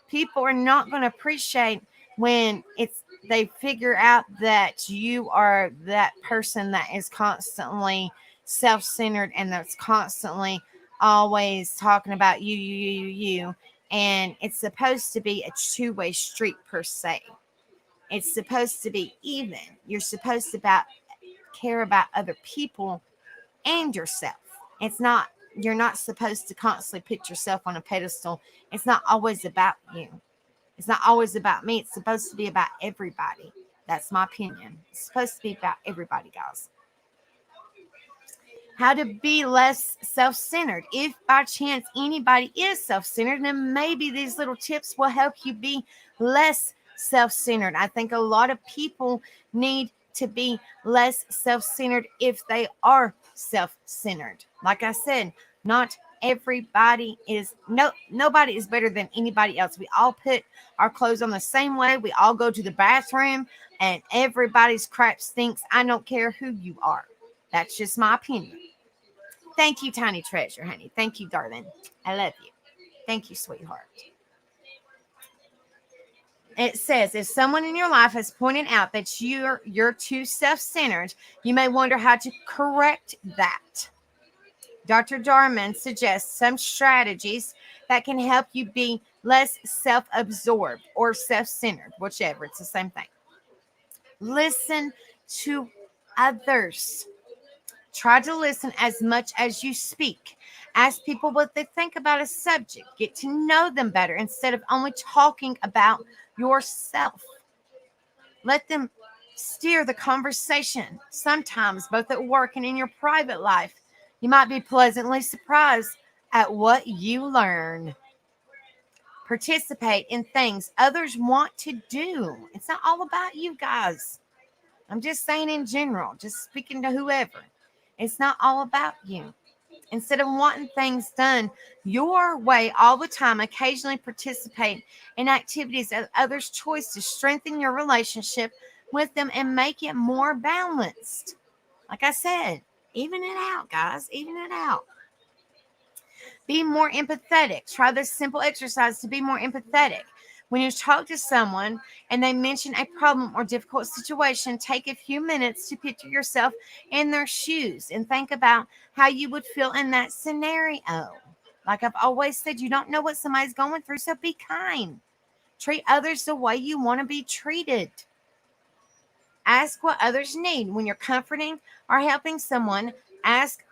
People are not going to appreciate when they figure out that you are that person that is constantly self-centered, and that's constantly always talking about you. And it's supposed to be a two-way street per se. It's supposed to be even. You're supposed to care about other people and yourself. You're not supposed to constantly put yourself on a pedestal. It's not always about you. It's not always about me. It's supposed to be about everybody. That's my opinion. It's supposed to be about everybody, guys. How to be less self-centered. If by chance anybody is self-centered, then maybe these little tips will help you be less self-centered. I think a lot of people need to be less self-centered if they are self-centered. Like I said, nobody is better than anybody else. We all put our clothes on the same way. We all go to the bathroom, and everybody's crap stinks. I don't care who you are. That's just my opinion. Thank you, Tiny Treasure, honey. Thank you, darling. I love you. Thank you, sweetheart. It says, if someone in your life has pointed out that you're too self-centered, you may wonder how to correct that. Dr. Darman suggests some strategies that can help you be less self-absorbed or self-centered, whichever. It's the same thing. Listen to others. Try to listen as much as you speak. Ask people what they think about a subject. Get to know them better instead of only talking about yourself. Let them steer the conversation. Sometimes, both at work and in your private life, you might be pleasantly surprised at what you learn. participate in things others want to do. It's not all about you guys. I'm just saying in general, just speaking to whoever. It's not all about you. Instead of wanting things done your way all the time, occasionally participate in activities of others' choice to strengthen your relationship with them and make it more balanced. Like I said, even it out, guys. Even it out. Be more empathetic. Try this simple exercise to be more empathetic. When you talk to someone and they mention a problem or difficult situation, take a few minutes to picture yourself in their shoes and think about how you would feel in that scenario. Like I've always said, you don't know what somebody's going through, so be kind. Treat others the way you want to be treated. Ask what others need. When you're comforting or helping someone, ask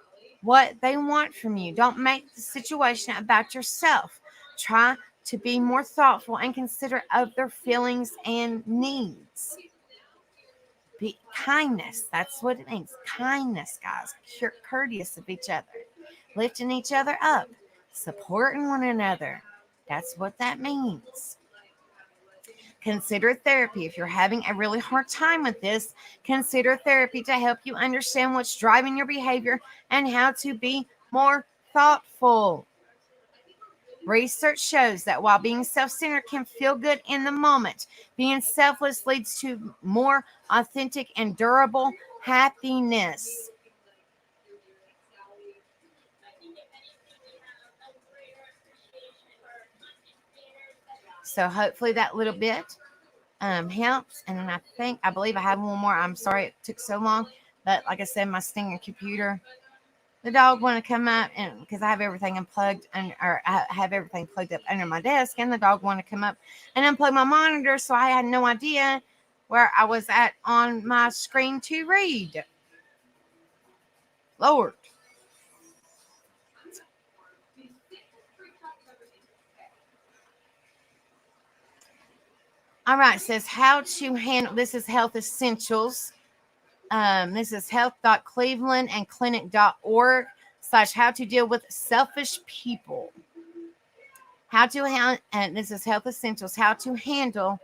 what they want from you. Don't make the situation about yourself. Try to be more thoughtful and considerate of their feelings and needs. Be kindness. That's what it means. Kindness, guys. Courteous of each other. Lifting each other up. Supporting one another. That's what that means. Consider therapy. If you're having a really hard time with this, consider therapy to help you understand what's driving your behavior and how to be more thoughtful. Research shows that while being self-centered can feel good in the moment, being selfless leads to more authentic and durable happiness. So hopefully that little bit helps. And then I believe I have one more. I'm sorry it took so long, but like I said, my stinging computer, the dog wanted to come up, and because I have everything unplugged or I have everything plugged up under my desk, and the dog wanted to come up and unplug my monitor, so I had no idea where I was at on my screen to read. Lord. All right, it says how to handle, this is Health Essentials. This is health.cleveland and clinic.org / how to deal with selfish people. And this is Health Essentials, how to handle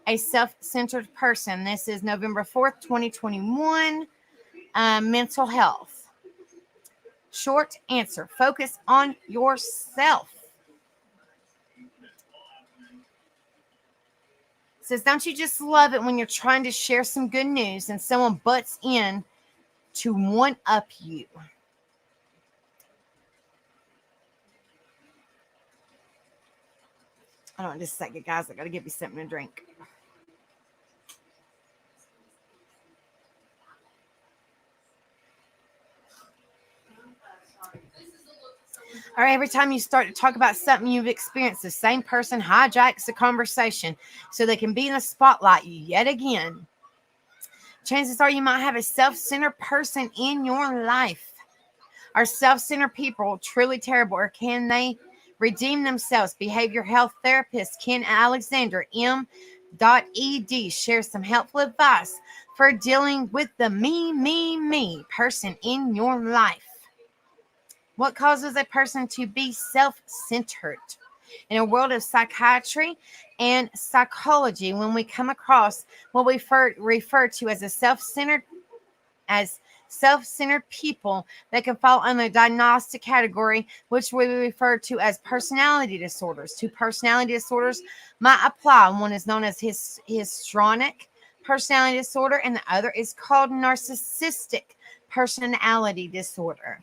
a self-centered person. This is November 4th, 2021. Mental health. Short answer, focus on yourself. It says, don't you just love it when you're trying to share some good news and someone butts in to one up you? Hold on just a second, guys. I got to get me something to drink. Or every time you start to talk about something you've experienced, the same person hijacks the conversation so they can be in the spotlight yet again. Chances are you might have a self-centered person in your life. Are self-centered people truly terrible, or can they redeem themselves? Behavioral health therapist Ken Alexander, M.ed, shares some helpful advice for dealing with the me person in your life. What causes a person to be self-centered? In a world of psychiatry and psychology, when we come across what we refer to as self-centered people that can fall under the diagnostic category, which we refer to as personality disorders. Two personality disorders might apply. One is known as histrionic personality disorder, and the other is called narcissistic personality disorder.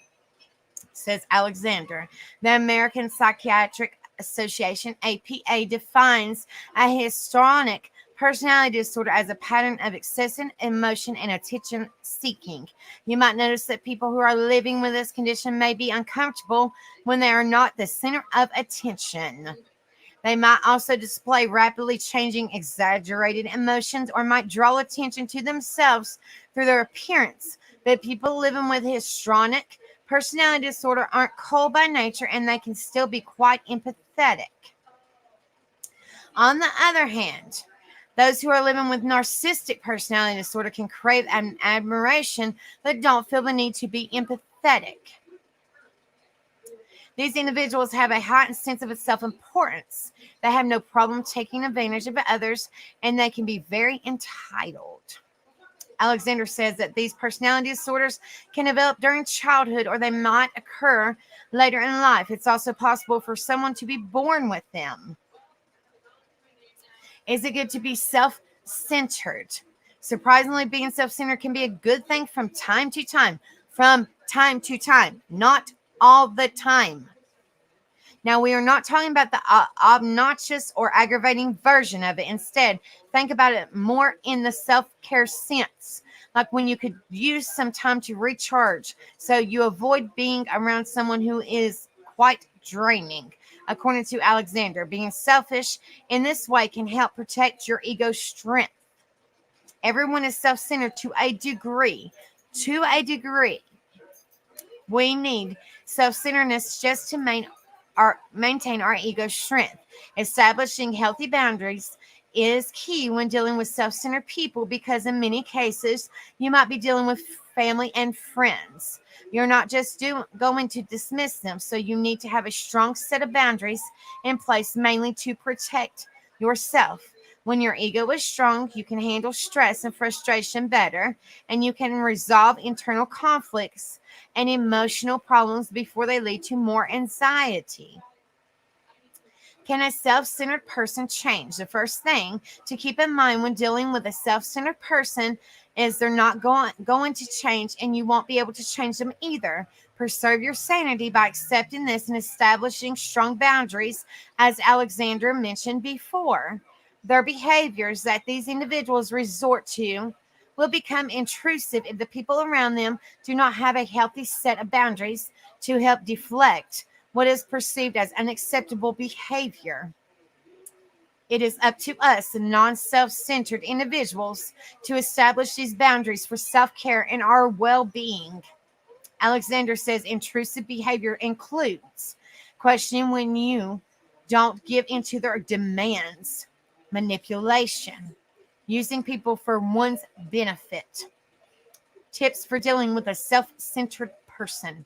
Says Alexander. The American Psychiatric Association, APA, defines a histrionic personality disorder as a pattern of excessive emotion and attention seeking. You might notice that people who are living with this condition may be uncomfortable when they are not the center of attention. They might also display rapidly changing, exaggerated emotions, or might draw attention to themselves through their appearance. But people living with histrionic personality disorder aren't cold by nature, and they can still be quite empathetic. On the other hand, those who are living with narcissistic personality disorder can crave admiration but don't feel the need to be empathetic. These individuals have a heightened sense of self-importance. They have no problem taking advantage of others, and they can be very entitled. Alexander says that these personality disorders can develop during childhood or they might occur later in life. It's also possible for someone to be born with them. Is it good to be self-centered? Surprisingly, being self-centered can be a good thing from time to time. From time to time, not all the time. Now, we are not talking about the obnoxious or aggravating version of it. Instead, think about it more in the self-care sense, like when you could use some time to recharge, so you avoid being around someone who is quite draining. According to Alexander, being selfish in this way can help protect your ego strength. Everyone is self-centered to a degree. To a degree. We need self-centeredness just to maintain our ego strength. Establishing healthy boundaries is key when dealing with self-centered people because in many cases you might be dealing with family and friends. You're not just going to dismiss them, so you need to have a strong set of boundaries in place mainly to protect yourself. When your ego is strong, you can handle stress and frustration better, and you can resolve internal conflicts and emotional problems before they lead to more anxiety. Can a self-centered person change? The first thing to keep in mind when dealing with a self-centered person is they're not going to change, and you won't be able to change them either. Preserve your sanity by accepting this and establishing strong boundaries, as Alexander mentioned before. Their behaviors that these individuals resort to will become intrusive if the people around them do not have a healthy set of boundaries to help deflect what is perceived as unacceptable behavior. It is up to us, the non-self-centered individuals, to establish these boundaries for self-care and our well-being. Alexander says intrusive behavior includes questioning when you don't give into their demands, manipulation, using people for one's benefit. Tips for dealing with a self-centered person.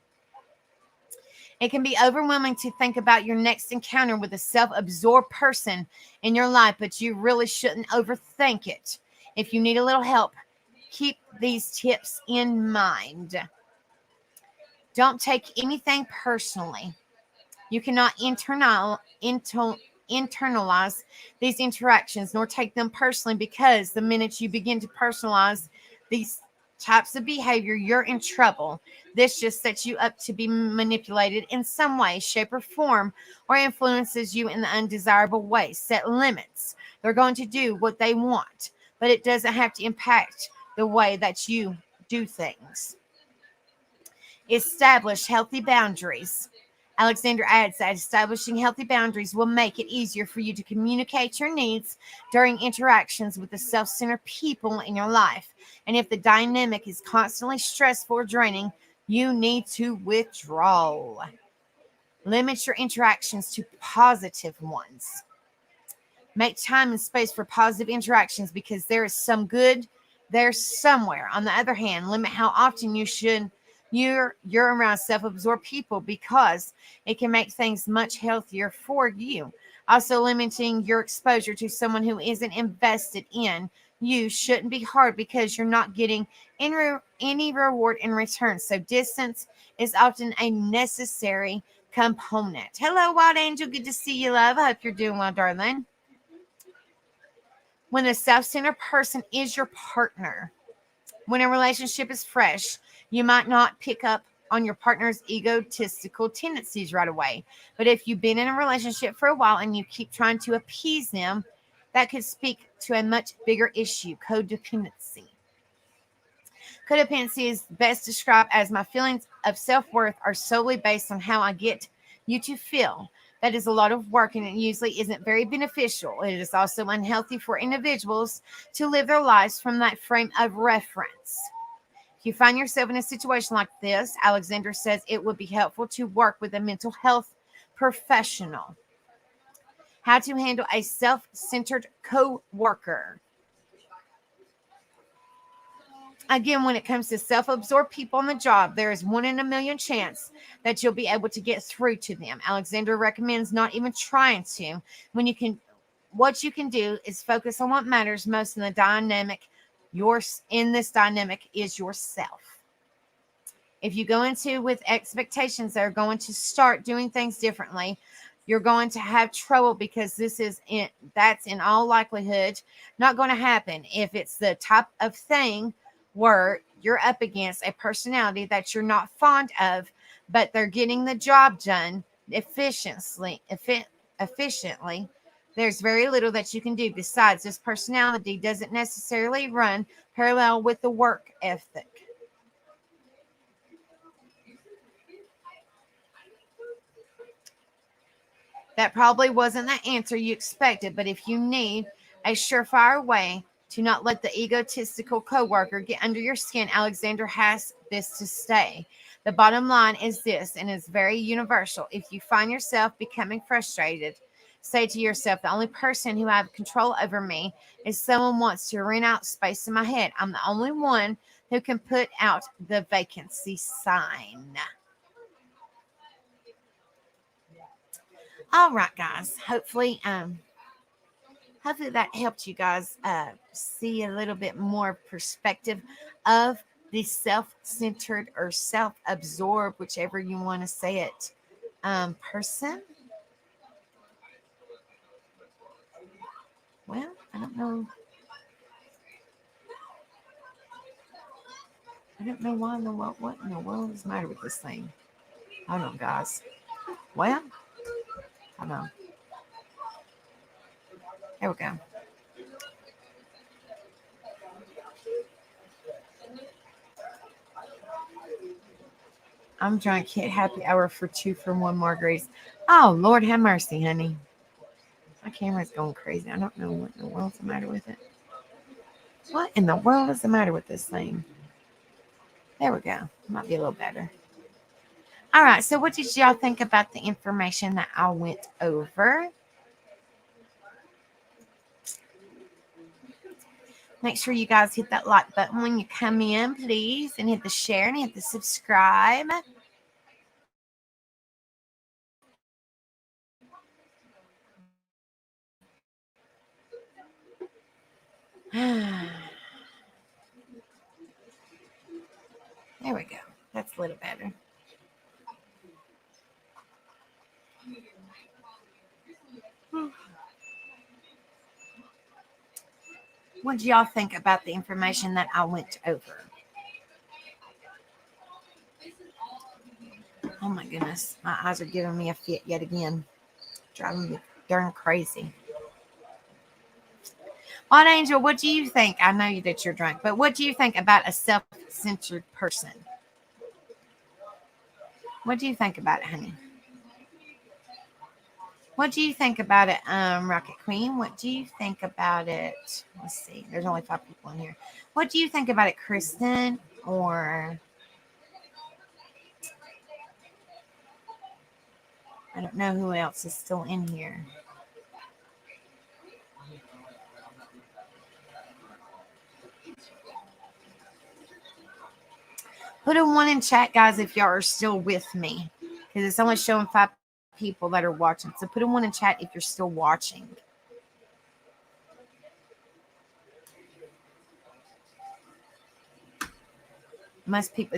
It can be overwhelming to think about your next encounter with a self-absorbed person in your life, but you really shouldn't overthink it. If you need a little help, keep these tips in mind. Don't take anything personally. You cannot internalize these interactions nor take them personally, because the minute you begin to personalize these types of behavior, you're in trouble. This just sets you up to be manipulated in some way, shape, or form, or influences you in the undesirable way. Set limits. They're going to do what they want, but it doesn't have to impact the way that you do things. Establish healthy boundaries. Alexander adds that establishing healthy boundaries will make it easier for you to communicate your needs during interactions with the self-centered people in your life. And if the dynamic is constantly stressful or draining, you need to withdraw. Limit your interactions to positive ones. Make time and space for positive interactions because there is some good there somewhere. On the other hand, limit how often you're around self-absorbed people because it can make things much healthier for you. Also, limiting your exposure to someone who isn't invested in you shouldn't be hard because you're not getting any reward in return. So distance is often a necessary component. Hello, Wild Angel. Good to see you, love. I hope you're doing well, darling. When a self-centered person is your partner, when a relationship is fresh, you might not pick up on your partner's egotistical tendencies right away. But if you've been in a relationship for a while and you keep trying to appease them, that could speak to a much bigger issue, codependency. Codependency is best described as my feelings of self-worth are solely based on how I get you to feel. That is a lot of work, and it usually isn't very beneficial. It is also unhealthy for individuals to live their lives from that frame of reference. If you find yourself in a situation like this, Alexander says it would be helpful to work with a mental health professional. How to handle a self-centered co-worker. Again, when it comes to self-absorbed people on the job, there is 1 in a million chance that you'll be able to get through to them. Alexander recommends not even trying to. When you can, what you can do is focus on what matters most in the dynamic. In this dynamic is yourself. If you go into with expectations that are going to start doing things differently, you're going to have trouble, because that's in all likelihood not going to happen if it's the type of thing where you're up against a personality that you're not fond of, but they're getting the job done efficiently. There's very little that you can do. Besides, this personality doesn't necessarily run parallel with the work ethic. That probably wasn't the answer you expected, but if you need a surefire way to not let the egotistical coworker get under your skin, Alexander has this to say. The bottom line is this, and it's very universal. If you find yourself becoming frustrated, say to yourself, the only person who have control over me is someone wants to rent out space in my head. I'm the only one who can put out the vacancy sign. All right, guys. Hopefully that helped you guys see a little bit more perspective of the self-centered or self-absorbed, whichever you want to say it, person. Well, I don't know. I don't know why in the world. What in the world is the matter with this thing? Hold on, guys. Well, hold on. There we go. I'm drunk. Hit happy hour for 2 for 1 margaritas. Oh, Lord have mercy, honey. My camera's going crazy. I don't know what in the world's the matter with it. What in the world is the matter with this thing? There we go. Might be a little better. All right. So, what did y'all think about the information that I went over? Make sure you guys hit that like button when you come in, please, and hit the share and hit the subscribe. There we go. That's a little better. What do y'all think about the information that I went over? Oh my goodness, my eyes are giving me a fit yet again, driving me darn crazy. On Angel, what do you think? I know that you're drunk, but what do you think about a self-centered person? What do you think about it, honey? What do you think about it, Rocket Queen? What do you think about it? Let's see. There's only 5 people in here. What do you think about it, Kristen? Or I don't know who else is still in here. Put a 1 in chat, guys, if y'all are still with me, because it's only showing 5 people that are watching. So put a 1 in chat if you're still watching.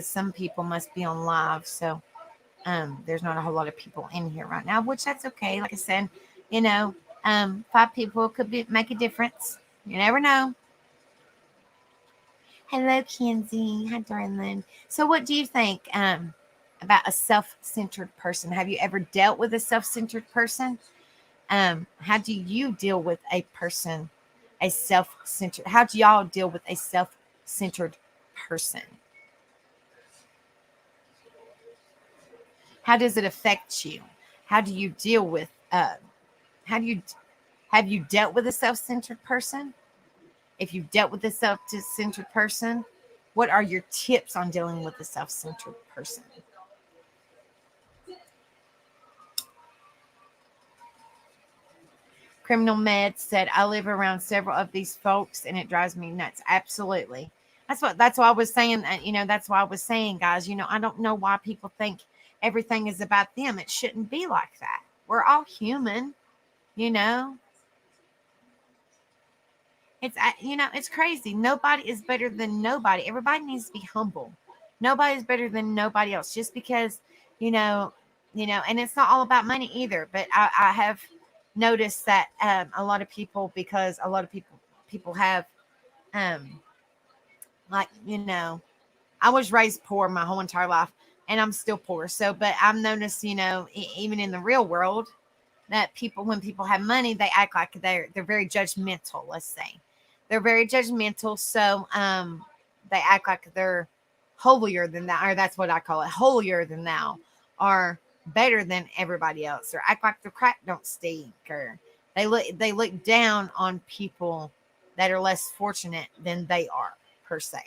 Some people must be on live, so there's not a whole lot of people in here right now, which that's okay. Like I said, 5 people could make a difference. You never know. Hello, Kenzie. Hi, darling. So, what do you think about a self-centered person? Have you ever dealt with a self-centered person? How do you deal with a person, a self-centered? How do y'all deal with a self-centered person? How does it affect you? How do you deal with? How do you have you dealt with a self-centered person? If you've dealt with a self-centered person, what are your tips on dealing with a self-centered person? Criminal Med said, I live around several of these folks and it drives me nuts. Absolutely. That's why I was saying, that's why I was saying, guys, I don't know why people think everything is about them. It shouldn't be like that. We're all human, you know. It's crazy. Nobody is better than nobody. Everybody needs to be humble. Nobody's better than nobody else. Just because, you know, and it's not all about money either. But I have noticed that a lot of people, because a lot of people have, um, like, I was raised poor my whole entire life, and I'm still poor. So, but I've noticed, even in the real world, that people, when people have money, they act like they're very judgmental. Let's say they're very judgmental. So, they act like they're holier than thou, or that's what I call it, holier than thou, or better than everybody else, or act like the crack don't stink, or they look down on people that are less fortunate than they are, per se,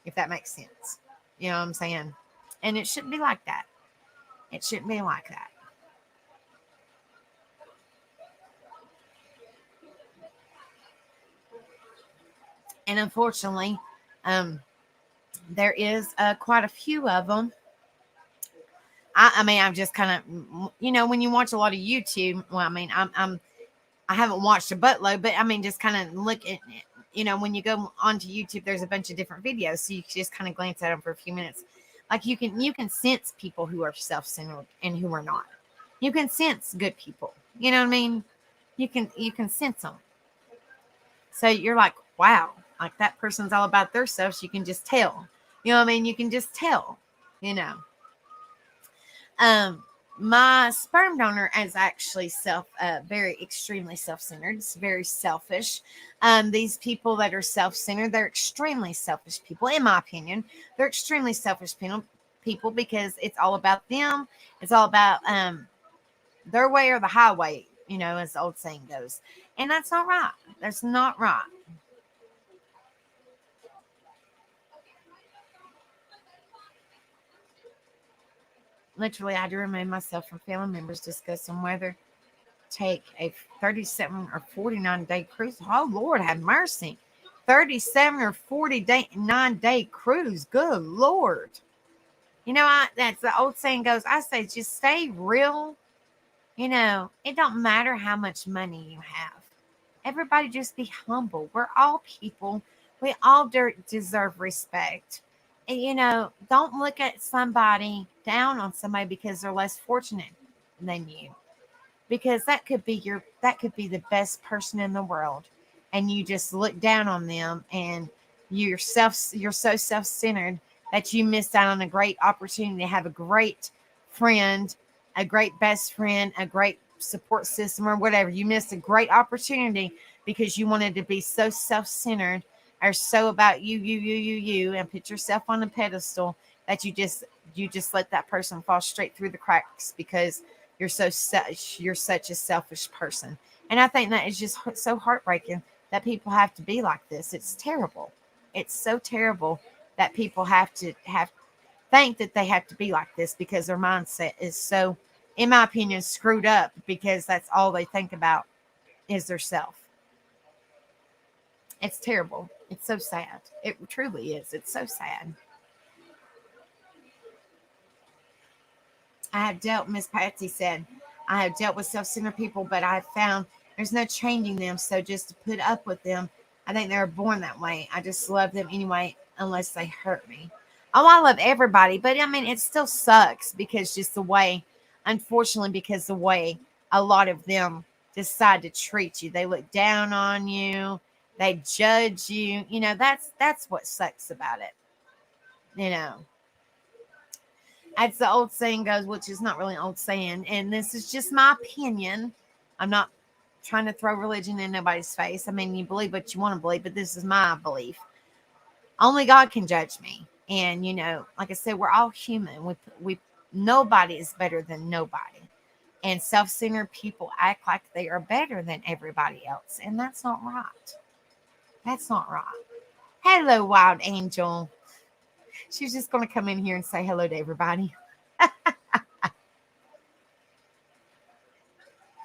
if that makes sense. You know what I'm saying? And it shouldn't be like that. It shouldn't be like that. And unfortunately, um, there is quite a few of them. I mean, I'm just kind of, when you watch a lot of YouTube. Well, I mean, I haven't watched a buttload, but I mean, just kind of look at, when you go onto YouTube, there's a bunch of different videos, so you can just kind of glance at them for a few minutes. Like, you can sense people who are self-centered and who are not. You can sense good people. You know what I mean? You can sense them. So you're like, wow, like that person's all about themselves. You can just tell. You know what I mean? You can just tell. You know. Um, my sperm donor is actually very extremely self-centered. It's very selfish. These people that are self-centered, they're extremely selfish people, in my opinion. They're extremely selfish people because it's all about them. It's all about their way or the highway, as the old saying goes. And that's not right. That's not right. Literally, I had to remove myself from family members discussing whether take a 37 or 49-day cruise. Oh, Lord, have mercy. 37 or 49-day cruise. Good Lord. That's the old saying goes, I say, just stay real. It don't matter how much money you have. Everybody just be humble. We're all people. We all deserve respect. And, don't look at somebody down on somebody because they're less fortunate than you, because that could be the best person in the world, and you just look down on them, and you're so self-centered that you missed out on a great opportunity to have a great friend, a great best friend, a great support system, or whatever. You missed a great opportunity because you wanted to be so self-centered, or so about you, and put yourself on a pedestal, that you just let that person fall straight through the cracks because you're such a selfish person. And I think that is just so heartbreaking that people have to be like this. It's terrible. It's so terrible that people have to have think that they have to be like this because their mindset is so, in my opinion, screwed up, because that's all they think about is their self. It's terrible. It's so sad. It truly is. It's so sad. I have dealt, Miss Patsy said, I have dealt with self centered people, but I have found there's no changing them. So just to put up with them, I think they were born that way. I just love them anyway, unless they hurt me. Oh, I love everybody, but I mean, it still sucks because just the way, unfortunately, because the way a lot of them decide to treat you, they look down on you, they judge you. That's what sucks about it. You know, as the old saying goes, which is not really an old saying, and this is just my opinion. I'm not trying to throw religion in nobody's face. I mean, you believe what you want to believe, but this is my belief. Only God can judge me. And like I said, we're all human. We nobody is better than nobody. And self-centered people act like they are better than everybody else, and that's not right. That's not right. Hello, Wild Angel. She's just going to come in here and say hello to everybody.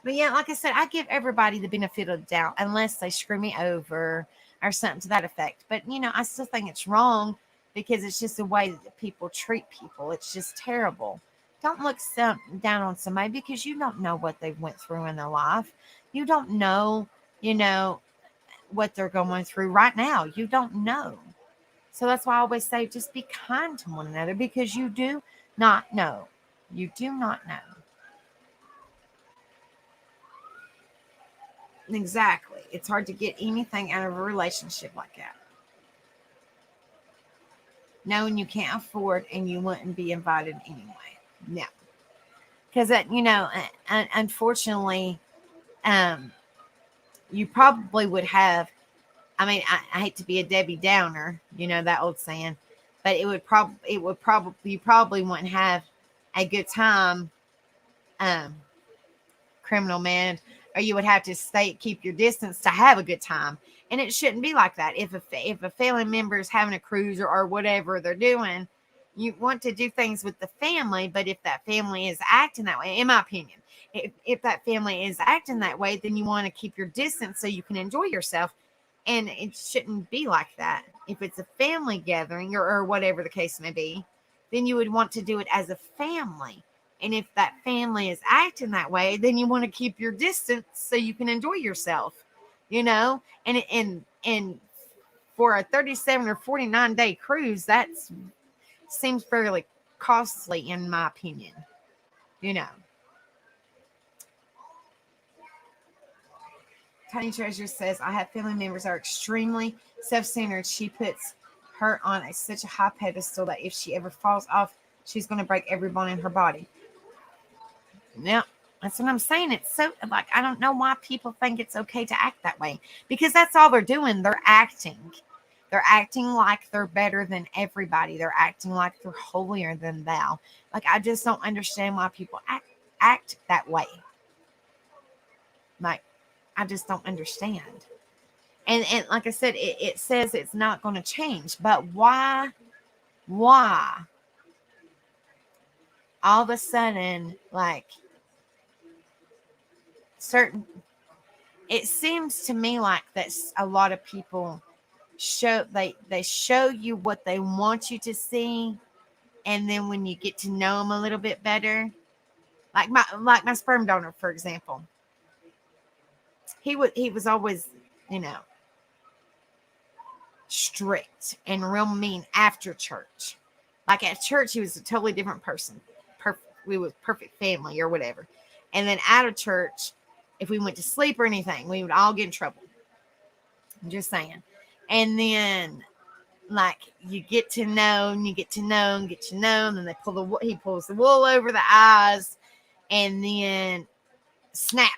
But yeah, like I said, I give everybody the benefit of the doubt unless they screw me over, or something to that effect. But, I still think it's wrong because it's just the way that people treat people. It's just terrible. Don't look down on somebody because you don't know what they went through in their life. You don't know, you know, what they're going through right now. You don't know. So that's why I always say just be kind to one another because you do not know. You do not know. Exactly. It's hard to get anything out of a relationship like that. Knowing you can't afford and you wouldn't be invited anyway. No. Because, unfortunately, um, you probably would have, I hate to be a Debbie Downer, that old saying, but you probably wouldn't have a good time, um, criminal man, or you would have to keep your distance to have a good time. And it shouldn't be like that. If a family member is having a cruise or whatever they're doing, you want to do things with the family. But if that family is acting that way, in my opinion, if that family is acting that way, then you want to keep your distance so you can enjoy yourself. And it shouldn't be like that. If it's a family gathering or whatever the case may be, then you would want to do it as a family. And if that family is acting that way, then you want to keep your distance so you can enjoy yourself, and for a 37 or 49-day cruise, that seems fairly costly in my opinion, you know. Tiny Treasure says, I have family members that are extremely self-centered. She puts her on such a high pedestal that if she ever falls off, she's going to break every bone in her body. Yeah, that's what I'm saying. It's so, like, I don't know why people think it's okay to act that way, because that's all they're doing. They're acting. They're acting like they're better than everybody. They're acting like they're holier than thou. Like, I just don't understand why people act that way. Like, I just don't understand. And like I said, it says it's not going to change. But why all of a sudden, like, certain, it seems to me like that a lot of people they show you what they want you to see, and then when you get to know them a little bit better, like my sperm donor, for example, he was always, strict and real mean after church. Like, at church, he was a totally different person. We was perfect family or whatever. And then out of church, if we went to sleep or anything, we would all get in trouble. I'm just saying. And then, like, you get to know and you get to know and get to know, and then he pulls the wool over the eyes, and then snap,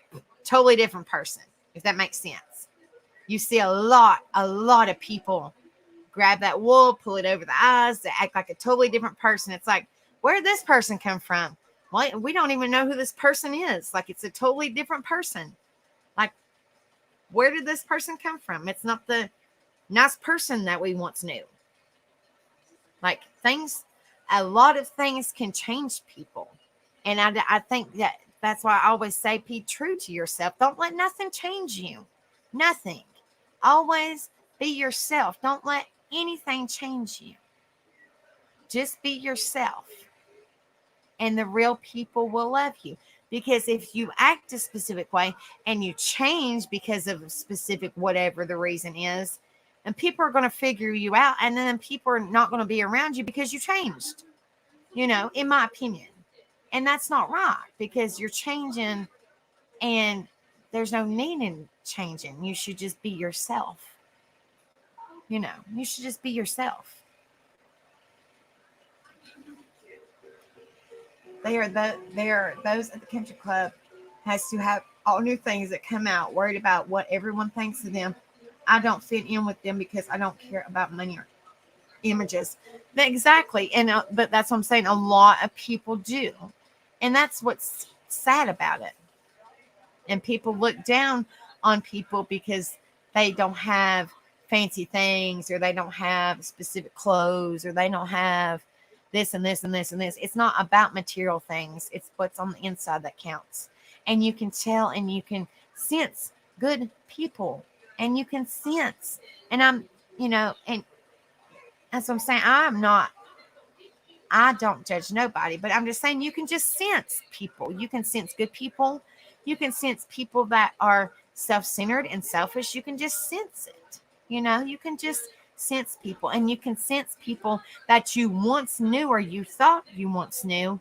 totally different person, if that makes sense. You see a lot of people grab that wool, pull it over the eyes, to act like a totally different person. It's like, where did this person come from? Well, we don't even know who this person is. Like, it's a totally different person. Like, where did this person come from? It's not the nice person that we once knew. Like, a lot of things can change people. And I think that's why I always say, be true to yourself. Don't let nothing change you. Nothing. Always be yourself. Don't let anything change you. Just be yourself. And the real people will love you. Because if you act a specific way and you change because of a specific whatever the reason is, and people are going to figure you out, and then people are not going to be around you because you changed, in my opinion. And that's not right, because you're changing and there's no need in changing. You should just be yourself. You should just be yourself. They are those at the country club has to have all new things that come out, worried about what everyone thinks of them. I don't fit in with them because I don't care about money or images. Exactly. And but that's what I'm saying. A lot of people do. And that's what's sad about it. And people look down on people because they don't have fancy things, or they don't have specific clothes, or they don't have this and this and this and this. It's not about material things. It's what's on the inside that counts. And you can tell and you can sense good people and you can sense. And I'm, and that's what I'm saying. I don't judge nobody, but I'm just saying you can just sense people. You can sense good people. You can sense people that are self-centered and selfish. You can just sense it. You can just sense people, and you can sense people that you once knew or you thought you once knew,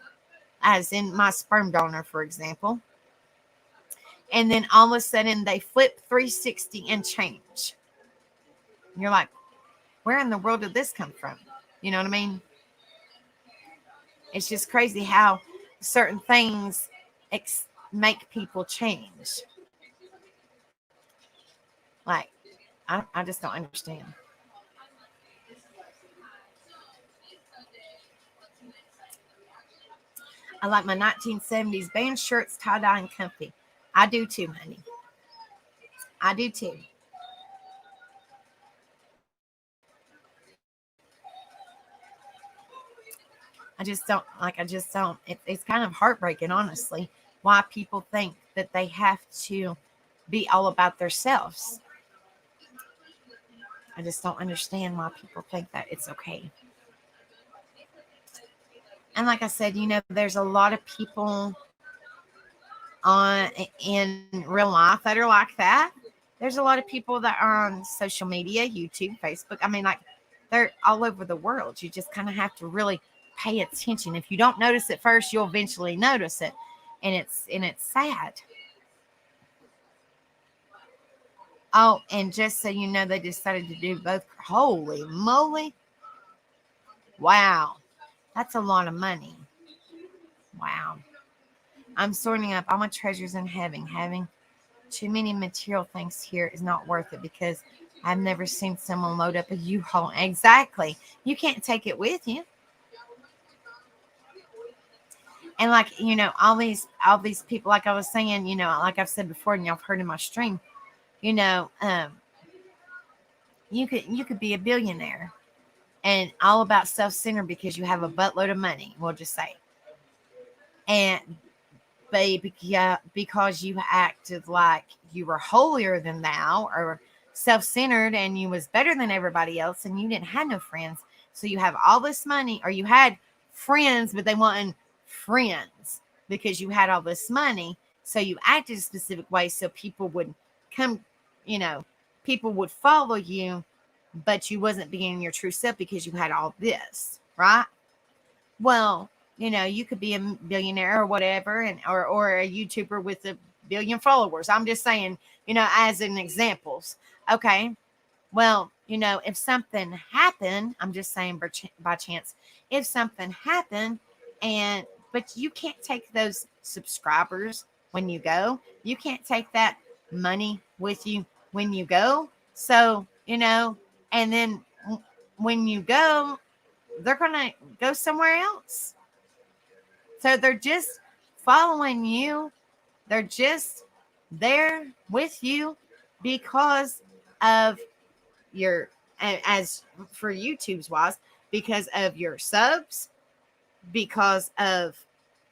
as in my sperm donor, for example. And then all of a sudden they flip 360 and change. You're like, where in the world did this come from? You know what I mean? It's just crazy how certain things make people change. Like, I just don't understand. I like my 1970s band shirts, tie-dye and comfy. I do too, honey. I do too. It's kind of heartbreaking, honestly, why people think that they have to be all about themselves. I just don't understand why people think that it's okay. And like I said, there's a lot of people in real life that are like that. There's a lot of people that are on social media, YouTube, Facebook. I mean, like, they're all over the world. You just kind of have to really pay attention. If you don't notice it first, you'll eventually notice it. And it's sad. Oh, and just so you know, they decided to do both. Holy moly. Wow. That's a lot of money. Wow. I'm sorting up all my treasures in heaven. Having too many material things here is not worth it because I've never seen someone load up a U-Haul. Exactly. You can't take it with you. And like, all these people, like I was saying, like I've said before, and y'all have heard in my stream, you could be a billionaire and all about self-centered because you have a buttload of money, we'll just say. And because you acted like you were holier than thou or self-centered and you was better than everybody else and you didn't have no friends. So you have all this money, or you had friends, but they weren't friends because you had all this money. So you acted a specific way so people would come, people would follow you, but you wasn't being your true self because you had all this, right? Well, you could be a billionaire or whatever, and or a YouTuber with a billion followers. I'm just saying, as an examples. Okay. Well, if something happened, I'm just saying by chance, if something happened but you can't take those subscribers when you go, you can't take that money with you when you go. So, and then when you go, they're going to go somewhere else. So they're just following you. They're just there with you because of as for YouTube's wise, because of your subs, because of,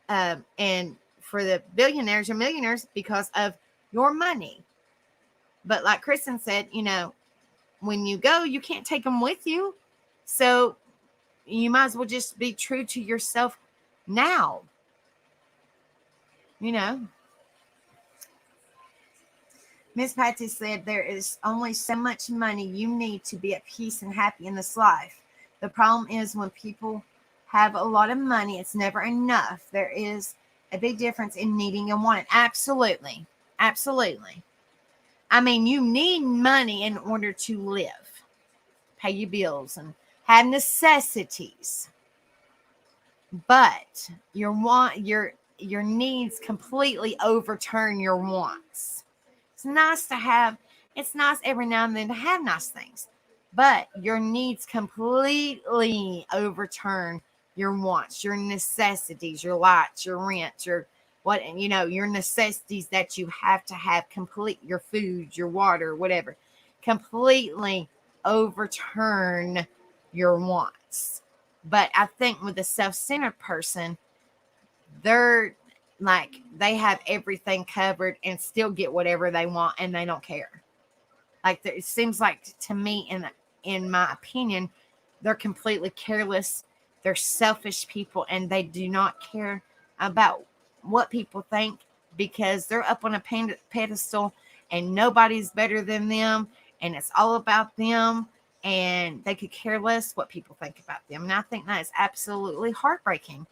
and for the billionaires or millionaires, because of your money. But like Kristen said, when you go, you can't take them with you. So you might as well just be true to yourself now. Miss Patty said, there is only so much money you need to be at peace and happy in this life. The problem is when people have a lot of money, it's never enough. There is a big difference in needing and wanting. Absolutely. Absolutely. I mean, you need money in order to live, pay your bills, and have necessities. But your needs completely overturn your wants. It's nice every now and then to have nice things, but your needs completely overturn your wants, your necessities, your lights, your rent, your necessities that you have to have complete, your food, your water, whatever, completely overturn your wants. But I think with a self-centered person, they're like, they have everything covered and still get whatever they want and they don't care. Like it seems like to me, in my opinion, they're completely careless. They're selfish people, and they do not care about what people think because they're up on a pedestal, and nobody's better than them, and it's all about them, and they could care less what people think about them. And I think that is absolutely heartbreaking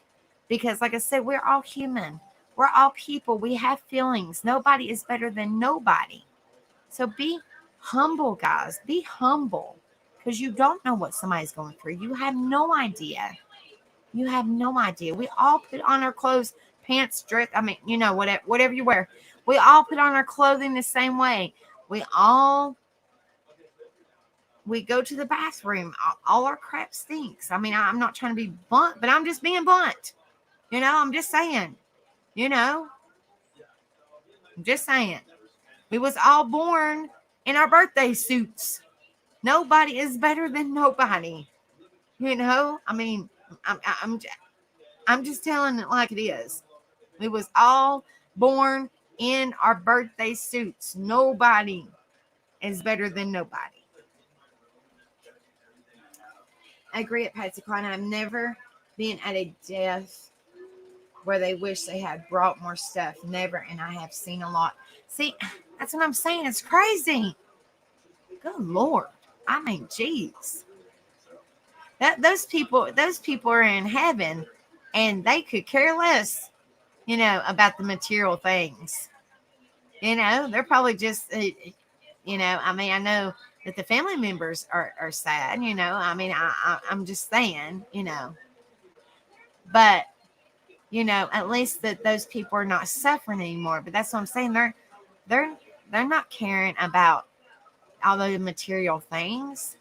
because, like I said, we're all human. We're all people. We have feelings. Nobody is better than nobody. So be humble, guys. Be humble because you don't know what somebody's going through. You have no idea. You have no idea. We all put on our clothes, pants, dress. I mean, whatever you wear. We all put on our clothing the same way. We go to the bathroom. All our crap stinks. I mean, I'm not trying to be blunt, but I'm just being blunt. I'm just saying. I'm just saying. We was all born in our birthday suits. Nobody is better than nobody. I mean, I'm just telling it like it is. We was all born in our birthday suits. Nobody is better than nobody. I agree at Patsy Cline. I've never been at a death where they wish they had brought more stuff. Never. And I have seen a lot. See, that's what I'm saying. It's crazy. Good Lord. I mean, geez. Those people are in heaven and they could care less, about the material things. They're probably just, I mean, I know that the family members are sad, I mean, I'm just saying, but, at least that those people are not suffering anymore. But that's what I'm saying. They're not caring about all the material things,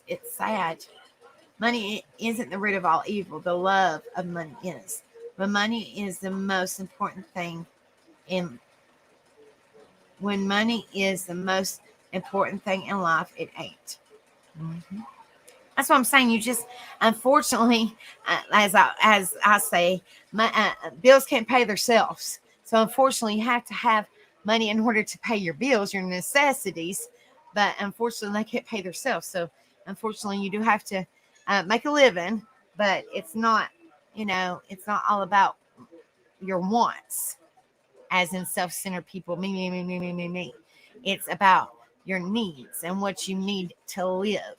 it's sad. Money isn't the root of all evil. The love of money is. But money is the most important thing in when money is the most important thing in life, it ain't. Mm-hmm. That's what I'm saying. You just, unfortunately, as I say, bills can't pay themselves. So unfortunately, you have to have money in order to pay your bills, your necessities. But unfortunately, they can't pay themselves. So unfortunately, you do have to make a living. But it's not, it's not all about your wants, as in self-centered people. Me, me, me, me, me, me, me. It's about your needs and what you need to live.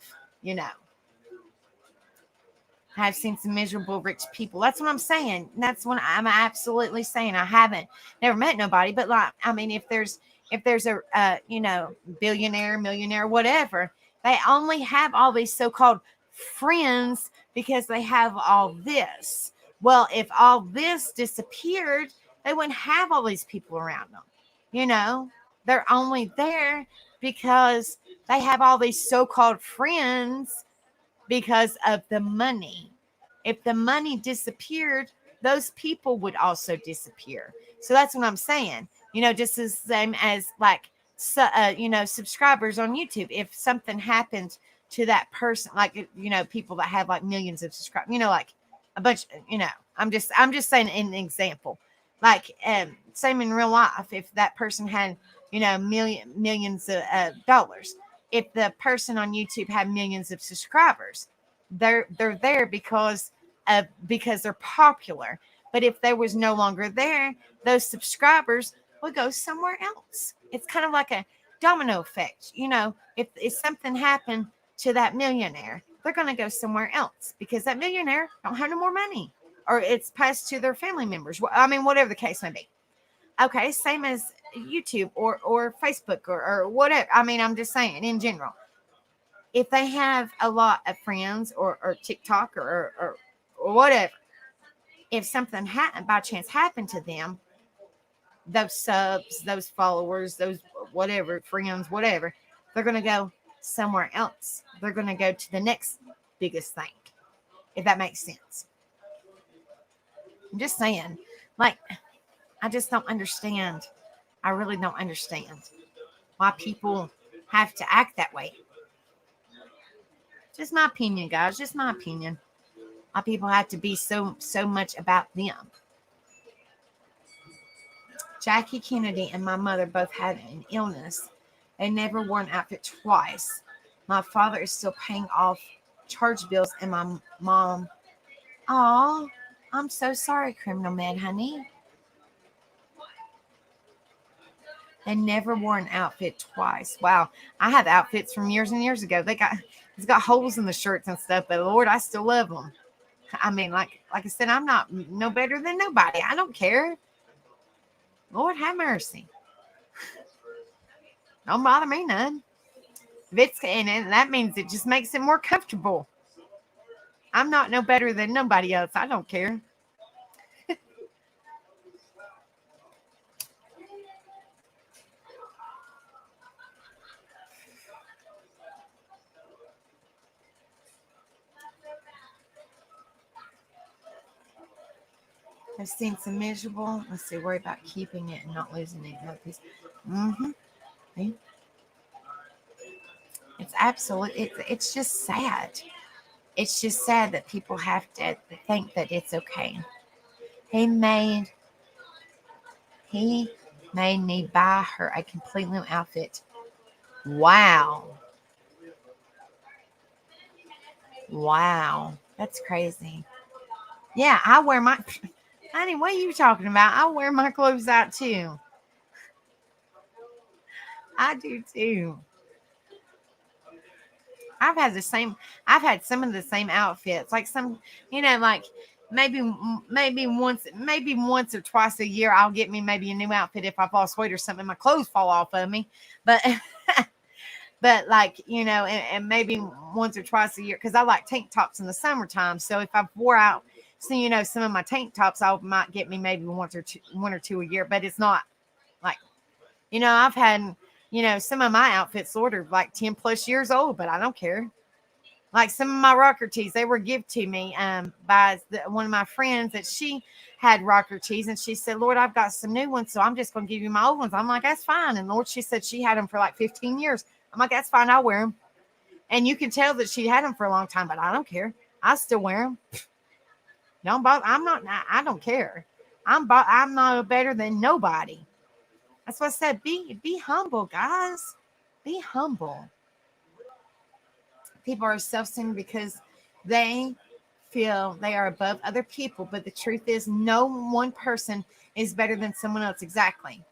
I've seen some miserable rich people. That's what I'm saying. That's what I'm absolutely saying. I haven't never met nobody, but like, I mean, if there's a billionaire, millionaire, whatever, they only have all these so-called friends because they have all this. Well, if all this disappeared, they wouldn't have all these people around them. They're only there because they have all these so-called friends because of the money. If the money disappeared, those people would also disappear. So that's what I'm saying. Just the same as like, subscribers on YouTube. If something happened to that person, like, people that have like millions of subscribers, like a bunch, I'm just saying an example. Like, same in real life. If that person had, millions of dollars, if the person on YouTube had millions of subscribers, they're there because they're popular. But if they was no longer there, those subscribers would go somewhere else. It's kind of like a domino effect. If something happened to that millionaire, they're going to go somewhere else because that millionaire don't have no more money, or it's passed to their family members. I mean, whatever the case may be. Okay, same as YouTube or Facebook or whatever. I mean, I'm just saying in general. If they have a lot of friends or TikTok or whatever, if something by chance happened to them, those subs, those followers, those whatever, friends, whatever, they're going to go somewhere else. They're going to go to the next biggest thing, if that makes sense. I'm just saying, like, I just don't understand. I really don't understand why people have to act that way. Just my opinion, guys. Just my opinion. Why people have to be so much about them. Jackie Kennedy and my mother both had an illness. They never wore an outfit twice. My father is still paying off charge bills, and my mom. Oh, I'm so sorry, Criminal Man, honey. They never wore an outfit twice. Wow, I have outfits from years and years ago. It's got holes in the shirts and stuff, but Lord, I still love them. I mean, like I said, I'm not no better than nobody. I don't care. Lord have mercy. Don't bother me none. If it's and that means it just makes it more comfortable. I'm not no better than nobody else. I don't care. I've seen some miserable. Let's see, worry about keeping it and not losing it. Mm-hmm. It's absolute. It's just sad. It's just sad that people have to think that it's okay. He made he made me buy her a complete new outfit. Wow. Wow. That's crazy. Yeah, I wear my honey, what are you talking about? I wear my clothes out too. I do too. I've had the same. I've had some of the same outfits, like some, like maybe once or twice a year, I'll get me maybe a new outfit if I fall asleep or something. My clothes fall off of me, but but like and maybe once or twice a year because I like tank tops in the summertime. So if I wore out, so some of my tank tops, I might get me maybe one or two a year, but it's not like I've had. Some of my outfits ordered like 10 plus years old, but I don't care. Like some of my rocker tees, they were given to me by one of my friends that she had rocker tees, and she said, "Lord, I've got some new ones, so I'm just going to give you my old ones." I'm like, "That's fine." And Lord, she said she had them for like 15 years. I'm like, "That's fine, I'll wear them." And you can tell that she had them for a long time, but I don't care. I still wear them. Don't bother. I'm not. I don't care. I'm not better than nobody. That's what I said. Be humble, guys. Be humble. People are self-centered because they feel they are above other people, but the truth is no one person is better than someone else. Exactly.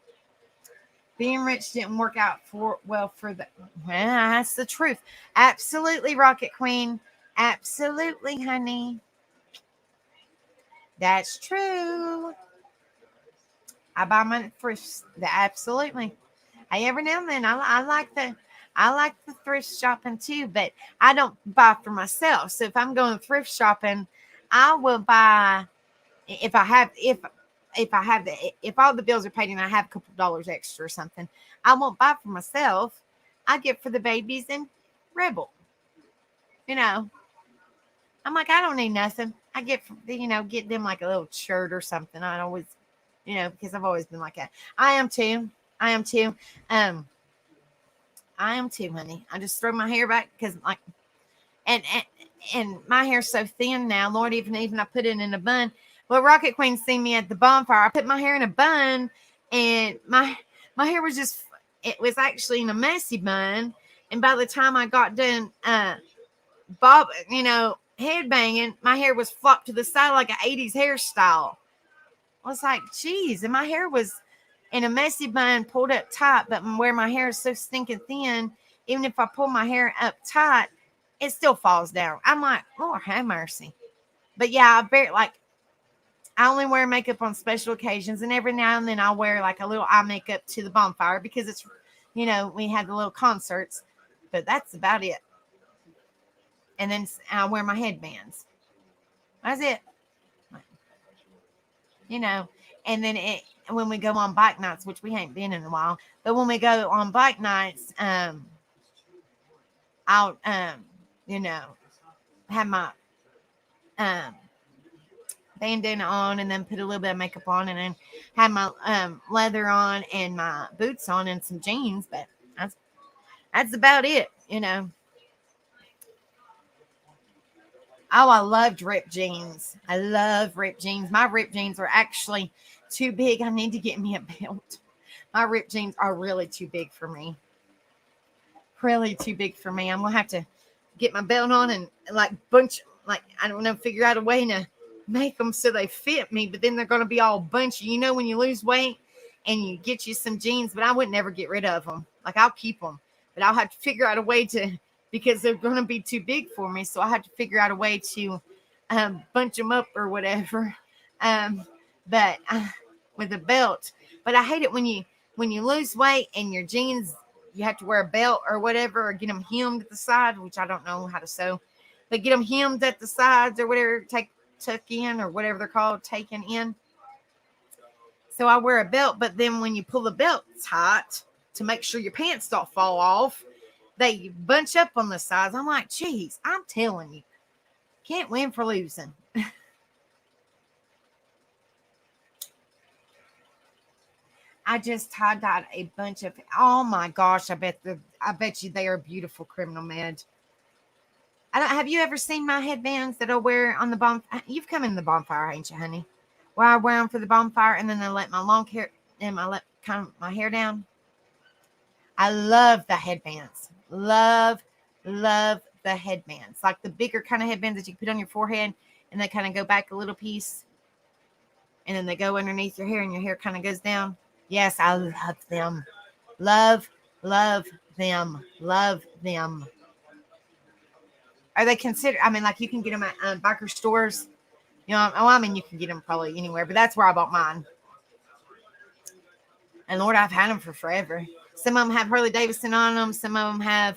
Being rich didn't work out for the that's the truth. Absolutely, Rocket Queen. Absolutely, honey. That's true. I buy my thrift. Absolutely. Hey, every now and then I like the thrift shopping too, but I don't buy for myself. So if I'm going thrift shopping, I will buy if all the bills are paid and I have a couple of dollars extra or something. I won't buy for myself. I get for the babies and Rebel. You know, I'm like I don't need nothing. I get them like a little shirt or something. I always, because I've always been like that. I am too. I am too. Um, I am too, honey. I just throw my hair back because and, and and my hair's so thin now. Lord, even I put it in a bun. Well, Rocket Queen seen me at the bonfire. I put my hair in a bun, and my hair was just. It was actually in a messy bun, and by the time I got done, bob, head banging, my hair was flopped to the side like an '80s hairstyle. I was like, geez, and my hair was in a messy bun pulled up tight, but where my hair is so stinking thin, even if I pull my hair up tight, it still falls down. I'm like, Lord have mercy. But yeah, I only wear makeup on special occasions, and every now and then I'll wear like a little eye makeup to the bonfire because it's, we had the little concerts, but that's about it. And then I wear my headbands. That's it. you know. And then when we go on bike nights, which we ain't been in a while, but when we go on bike nights, I'll you know, have my um bandana on and then put a little bit of makeup on and then have my leather on and my boots on and some jeans, but that's about it. Oh, I loved ripped jeans. I love ripped jeans. My ripped jeans were actually too big. I need to get me a belt. My ripped jeans are really too big for me. Really too big for me. I'm gonna have to get my belt on and like bunch, like I don't know, figure out a way to make them so they fit me. But then they're gonna be all bunchy. You know, when you lose weight and you get you some jeans, but I would never get rid of them. Like I'll keep them, but I'll have to figure out a way to, because they're gonna be too big for me. So I have to figure out a way to bunch them up or whatever. But with a belt. But I hate it when you lose weight and your jeans, you have to wear a belt or whatever, or get them hemmed at the side, which I don't know how to sew, but get them hemmed at the sides or whatever, tuck in or whatever they're called, taken in. So I wear a belt, but then when you pull the belt tight to make sure your pants don't fall off, they bunch up on the sides. I'm like, geez, I'm telling you, can't win for losing. I just tie-dyed a bunch of, oh my gosh, I bet you they are beautiful, Criminal Med. Have you ever seen my headbands that I wear on the bonfire? You've come in the bonfire, ain't you, honey? Where I wear them for the bonfire and then I let my long hair and I let kind of my hair down. I love the headbands. Love the headbands. Like the bigger kind of headbands that you put on your forehead and they kind of go back a little piece. And then they go underneath your hair and your hair kind of goes down. Yes, I love them. Love them. Love them. Are they considered? I mean, like you can get them at biker stores. You know, I mean, you can get them probably anywhere, but that's where I bought mine. And Lord, I've had them for forever. Some of them have Harley Davidson on them. Some of them have,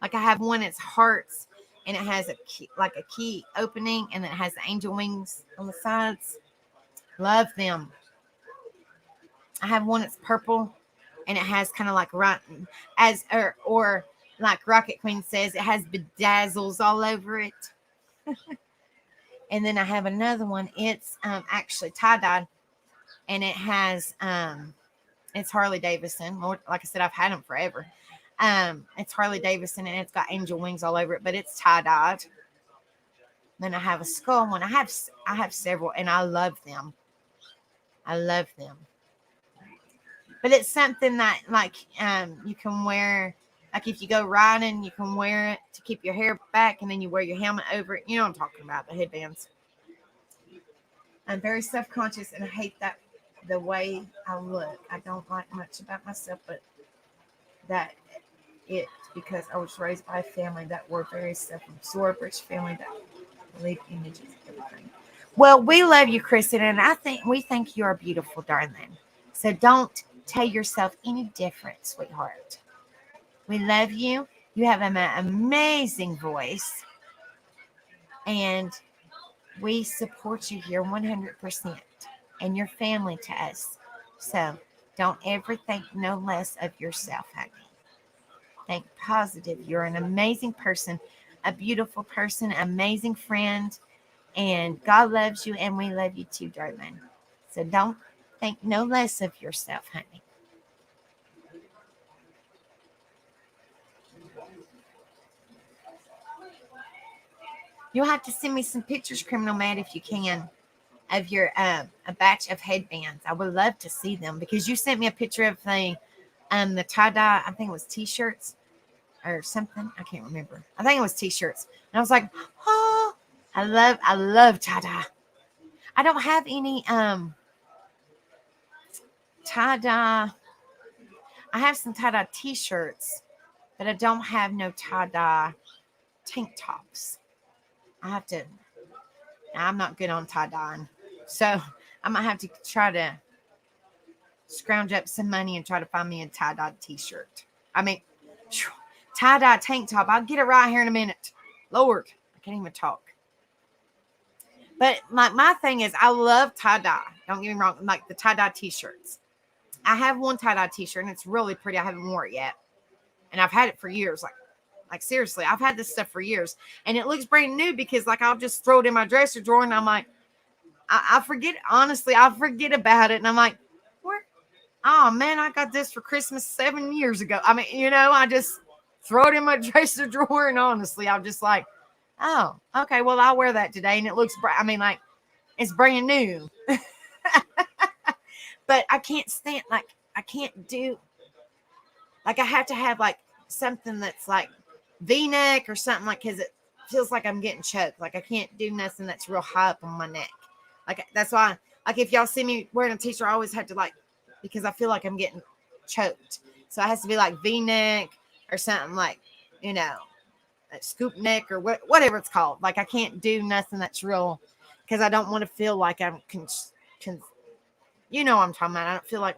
like I have one that's hearts, and it has a key opening, and it has angel wings on the sides. Love them. I have one that's purple, and it has kind of like or like Rocket Queen says, it has bedazzles all over it. And then I have another one. It's actually tie-dyed, and it has it's Harley Davidson. Like I said, I've had them forever. It's Harley Davidson, and it's got angel wings all over it, but it's tie-dyed. Then I have a skull one. I have several, and I love them. I love them. But it's something that like you can wear, like if you go riding, you can wear it to keep your hair back, and then you wear your helmet over it. You know what I'm talking about, the headbands. I'm very self-conscious, and I hate that the way I look. I don't like much about myself, but that it's because I was raised by a family that were very self-absorbed, rich family that believed images and everything. Well, we love you, Kristen, and we think you're beautiful, darling. So don't tell yourself any different, sweetheart. We love you. You have an amazing voice, and we support you here 100%, and your family to us. So don't ever think no less of yourself, honey. Think positive. You're an amazing person, a beautiful person, amazing friend, and God loves you, and we love you too, darling. So don't think no less of yourself, honey. You'll have to send me some pictures, Criminal Mad, if you can, of your a batch of headbands. I would love to see them because you sent me a picture of the tie-dye, I think it was t-shirts or something. I can't remember. I think it was t-shirts. And I was like, oh, I love tie-dye. I don't have any tie-dye. I have some tie-dye t-shirts, but I don't have no tie-dye tank tops. I'm not good on tie-dyeing. So I might have to try to scrounge up some money and try to find me a tie-dye t-shirt. I mean, tie-dye tank top. I'll get it right here in a minute. Lord, I can't even talk. But my thing is, I love tie-dye. Don't get me wrong. Like the tie-dye t-shirts. I have one tie-dye t-shirt, and it's really pretty. I haven't worn it yet. And I've had it for years. Like seriously, I've had this stuff for years. And it looks brand new because like I'll just throw it in my dresser drawer, and I'm like, I forget, honestly, I forget about it. And I'm like, where? Oh, man, I got this for Christmas 7 years ago. I mean, I just throw it in my dresser drawer. And honestly, I'm just like, oh, okay, well, I'll wear that today. And it looks, like it's brand new. but I can't stand, like, I can't do, like, I have to have like something that's like V-neck or something, like, because it feels like I'm getting choked. Like, I can't do nothing that's real high up on my neck. Like, that's why, like, if y'all see me wearing a t-shirt, I always have to, like, because I feel like I'm getting choked. So it has to be like V-neck or something, like, you know, a scoop neck or whatever it's called. Like, I can't do nothing that's real, because I don't want to feel like I'm, you know what I'm talking about. I don't feel like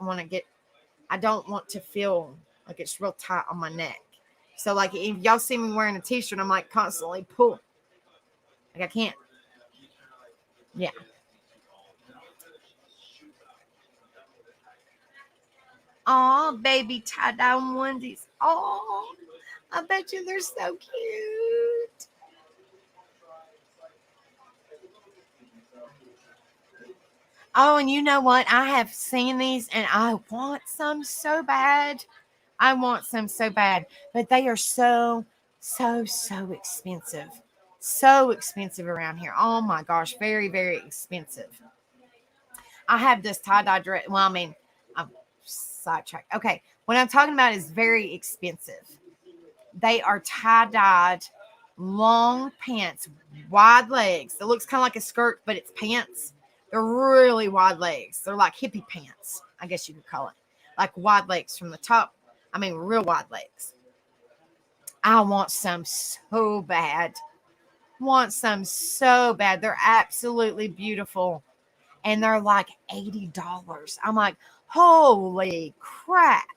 I don't want to feel like it's real tight on my neck. So, like, if y'all see me wearing a t-shirt, I'm like constantly pulling. Like, I can't. Yeah. Oh, baby tie-dye onesies. Oh, I bet you they're so cute. Oh, and you know what? I have seen these and I want some so bad. I want some so bad. But they are so, so, so expensive. So expensive around here. Oh my gosh. Very, very expensive. I have this tie-dye dress. Well, I mean, I'm sidetracked. Okay. What I'm talking about is very expensive. They are tie-dyed long pants, wide legs. It looks kind of like a skirt, but it's pants. They're really wide legs. They're like hippie pants, I guess you could call it. Like wide legs from the top. I mean, real wide legs. I want some so bad. Want some so bad. They're absolutely beautiful. And they're like $80. I'm like, holy crap.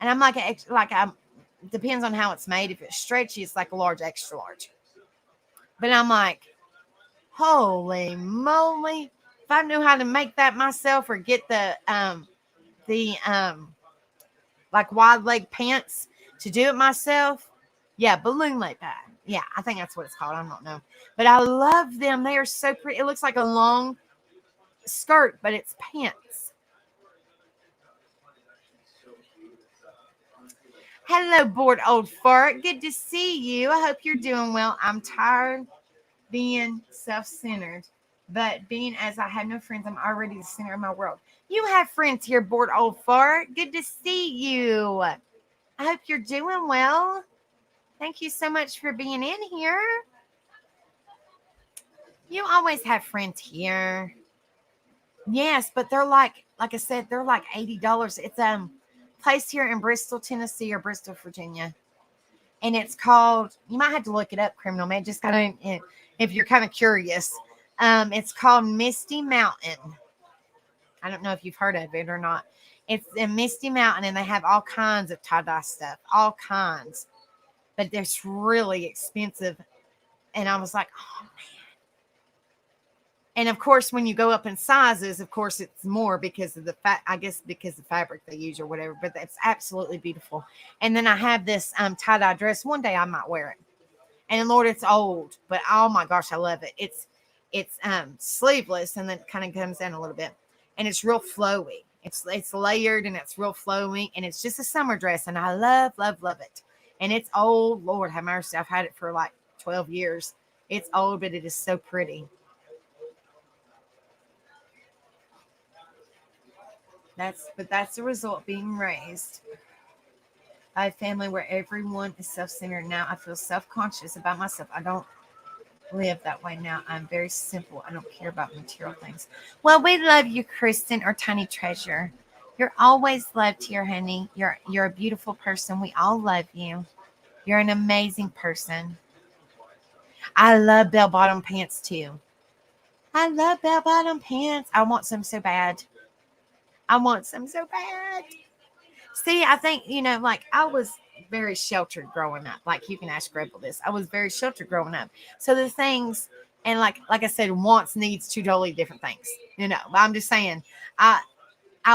And I'm like I'm depends on how it's made. If it's stretchy, it's like a large, extra large. But I'm like, holy moly. If I knew how to make that myself or get the like wide leg pants to do it myself. Yeah, balloon leg pad. Yeah, I think that's what it's called. I don't know. But I love them. They are so pretty. It looks like a long skirt, but it's pants. Hello, bored old fart. Good to see you. I hope you're doing well. I'm tired being self-centered, but being as I have no friends, I'm already the center of my world. You have friends here, bored old fart. Good to see you. I hope you're doing well. Thank you so much for being in here. You always have friends here. Yes, but they're like I said, they're like $80. It's placed here in Bristol, Tennessee, or Bristol, Virginia, and it's called. You might have to look it up, Criminal Man. Just kind of if you're kind of curious. It's called Misty Mountain. I don't know if you've heard of it or not. It's in Misty Mountain, and they have all kinds of tie dye stuff, all kinds, but it's really expensive. And I was like, oh. And of course, when you go up in sizes, of course, it's more because of the I guess because the fabric they use or whatever. But that's absolutely beautiful. And then I have this tie dye dress. One day I might wear it. And Lord, it's old, but oh my gosh, I love it. It's sleeveless and then it kind of comes down a little bit, and it's real flowy. It's layered and it's real flowy, and it's just a summer dress, and I love love love it. And it's old. Lord have mercy, I've had it for like 12 years. It's old, but it is so pretty. That's the result being raised by a family where everyone is self-centered. Now I feel self-conscious about myself. I don't live that way now. I'm very simple. I don't care about material things. Well, we love you, Kristen, or Tiny Treasure. You're always loved here, honey. You're a beautiful person. We all love you. You're an amazing person. I love bell bottom pants too. I love bell bottom pants. I want some so bad. I want some so bad. See, I think, like I was very sheltered growing up. Like you can ask Rebel this. I was very sheltered growing up. So the things, and like I said, wants, needs, two totally different things. But I'm just saying, I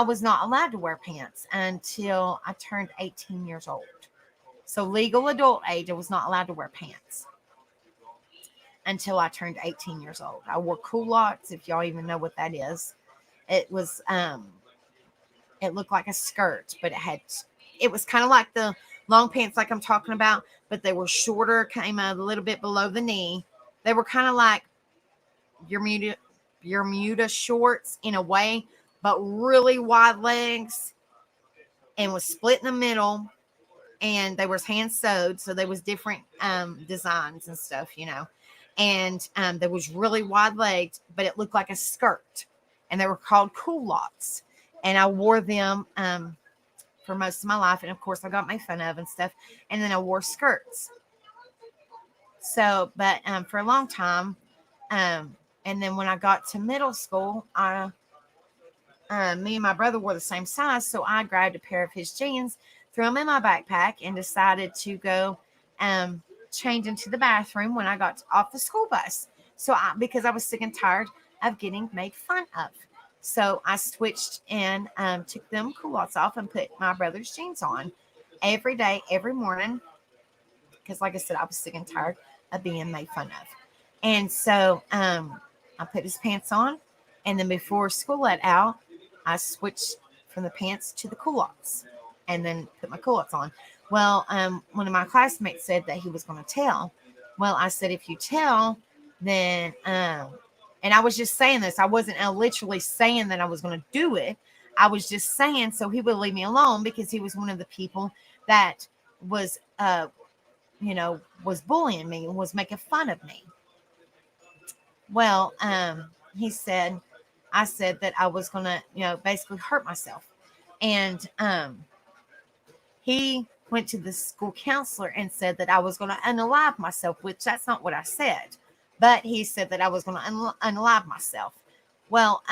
was not allowed to wear pants until I turned 18 years old. So legal adult age, I was not allowed to wear pants until I turned 18 years old. I wore culottes, if y'all even know what that is. It was it looked like a skirt, but it was kind of like the long pants like I'm talking about, but they were shorter, came a little bit below the knee. They were kind of like your Bermuda shorts in a way, but really wide legs, and was split in the middle, and they was hand sewed, so there was different designs and stuff, and there was really wide legged, but it looked like a skirt, and they were called culottes, and I wore them for most of my life, and of course I got made fun of and stuff, and then I wore skirts. So, but for a long time, and then when I got to middle school, me and my brother were the same size, so I grabbed a pair of his jeans, threw them in my backpack, and decided to go change into the bathroom when I got off the school bus. So, because I was sick and tired of getting made fun of, so I switched and took them culottes off and put my brother's jeans on every day, every morning, because, like I said, I was sick and tired of being made fun of. And so I put his pants on, and then before school let out, I switched from the pants to the culottes, and then put my culottes on. Well, one of my classmates said that he was going to tell. Well, I said, if you tell, then, and I was just saying this. I wasn't literally saying that I was going to do it. I was just saying so he would leave me alone, because he was one of the people that was, was bullying me and was making fun of me. Well, I said that I was going to, basically hurt myself. And he went to the school counselor and said that I was going to unalive myself, which that's not what I said. But he said that I was going to unalive myself. Well,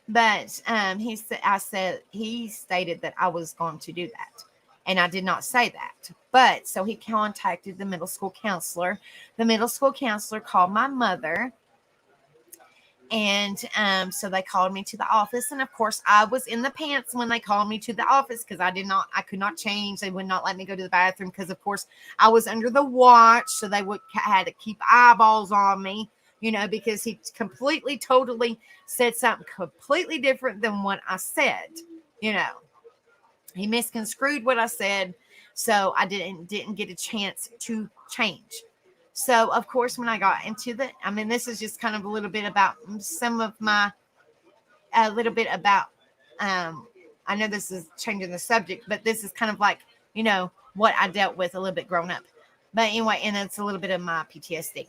but he stated that I was going to do that. And I did not say that. But so he contacted the middle school counselor. The middle school counselor called my mother. And so they called me to the office. And of course, I was in the pants when they called me to the office, because I could not change. They would not let me go to the bathroom because, of course, I was under the watch. So they had to keep eyeballs on me, because he completely, totally said something completely different than what I said. He misconstrued what I said. So I didn't get a chance to change. So, of course, when I got into this is just kind of a little bit about I know this is changing the subject, but this is kind of like, what I dealt with a little bit growing up. But anyway, and it's a little bit of my PTSD,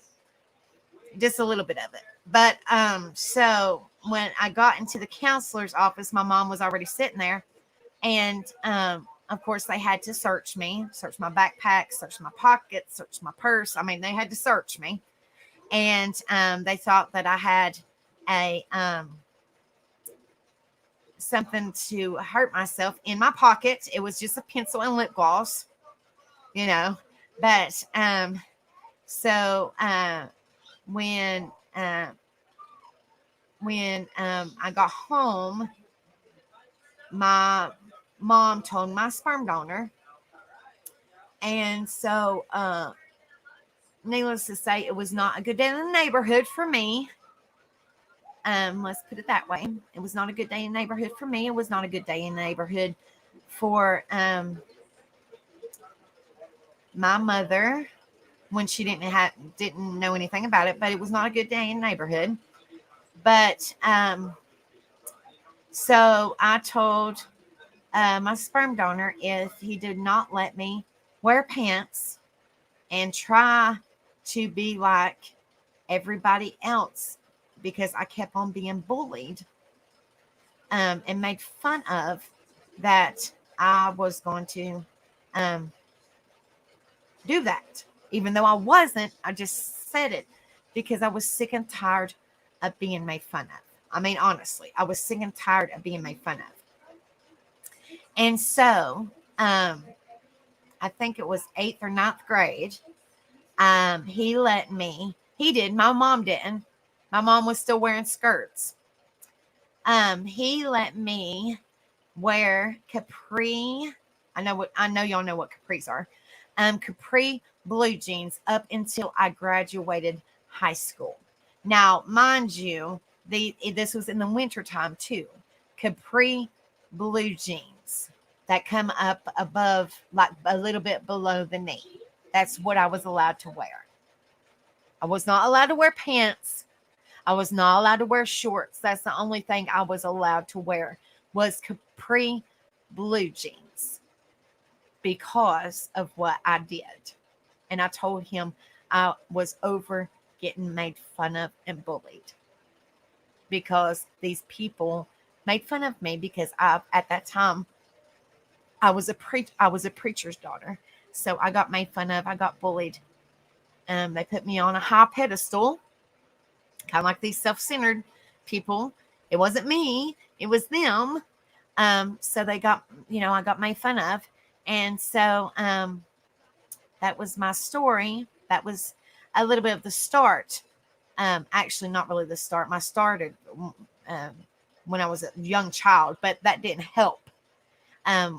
just a little bit of it. But so when I got into the counselor's office, my mom was already sitting there, and of course, they had to search me, search my backpack, search my pockets, search my purse. They had to search me. And they thought that I had something to hurt myself in my pocket. It was just a pencil and lip gloss, But so when I got home, my mom told my sperm donor. And so, needless to say, it was not a good day in the neighborhood for me. Let's put it that way. It was not a good day in the neighborhood for me. It was not a good day in the neighborhood for my mother, when she didn't know anything about it. But it was not a good day in the neighborhood. But so I told my sperm donor, if he did not let me wear pants and try to be like everybody else, because I kept on being bullied and made fun of, that I was going to do that. Even though I wasn't, I just said it because I was sick and tired of being made fun of. Honestly, I was sick and tired of being made fun of. And so, I think it was 8th or 9th grade. He did. My mom didn't. My mom was still wearing skirts. He let me wear capri. I know y'all know what capris are. Capri blue jeans up until I graduated high school. Now, mind you, this was in the wintertime too. Capri blue jeans that come up above, like a little bit below the knee. That's what I was allowed to wear. I was not allowed to wear pants. I was not allowed to wear shorts. That's the only thing I was allowed to wear was capri blue jeans because of what I did. And I told him I was over getting made fun of and bullied because these people made fun of me because at that time I was a preacher's daughter. So I got made fun of, I got bullied. They put me on a high pedestal, kind of like these self-centered people. It wasn't me, it was them. So they got, I got made fun of. And so that was my story. That was a little bit of the start. Actually, not really the start. My started when I was a young child, but that didn't help.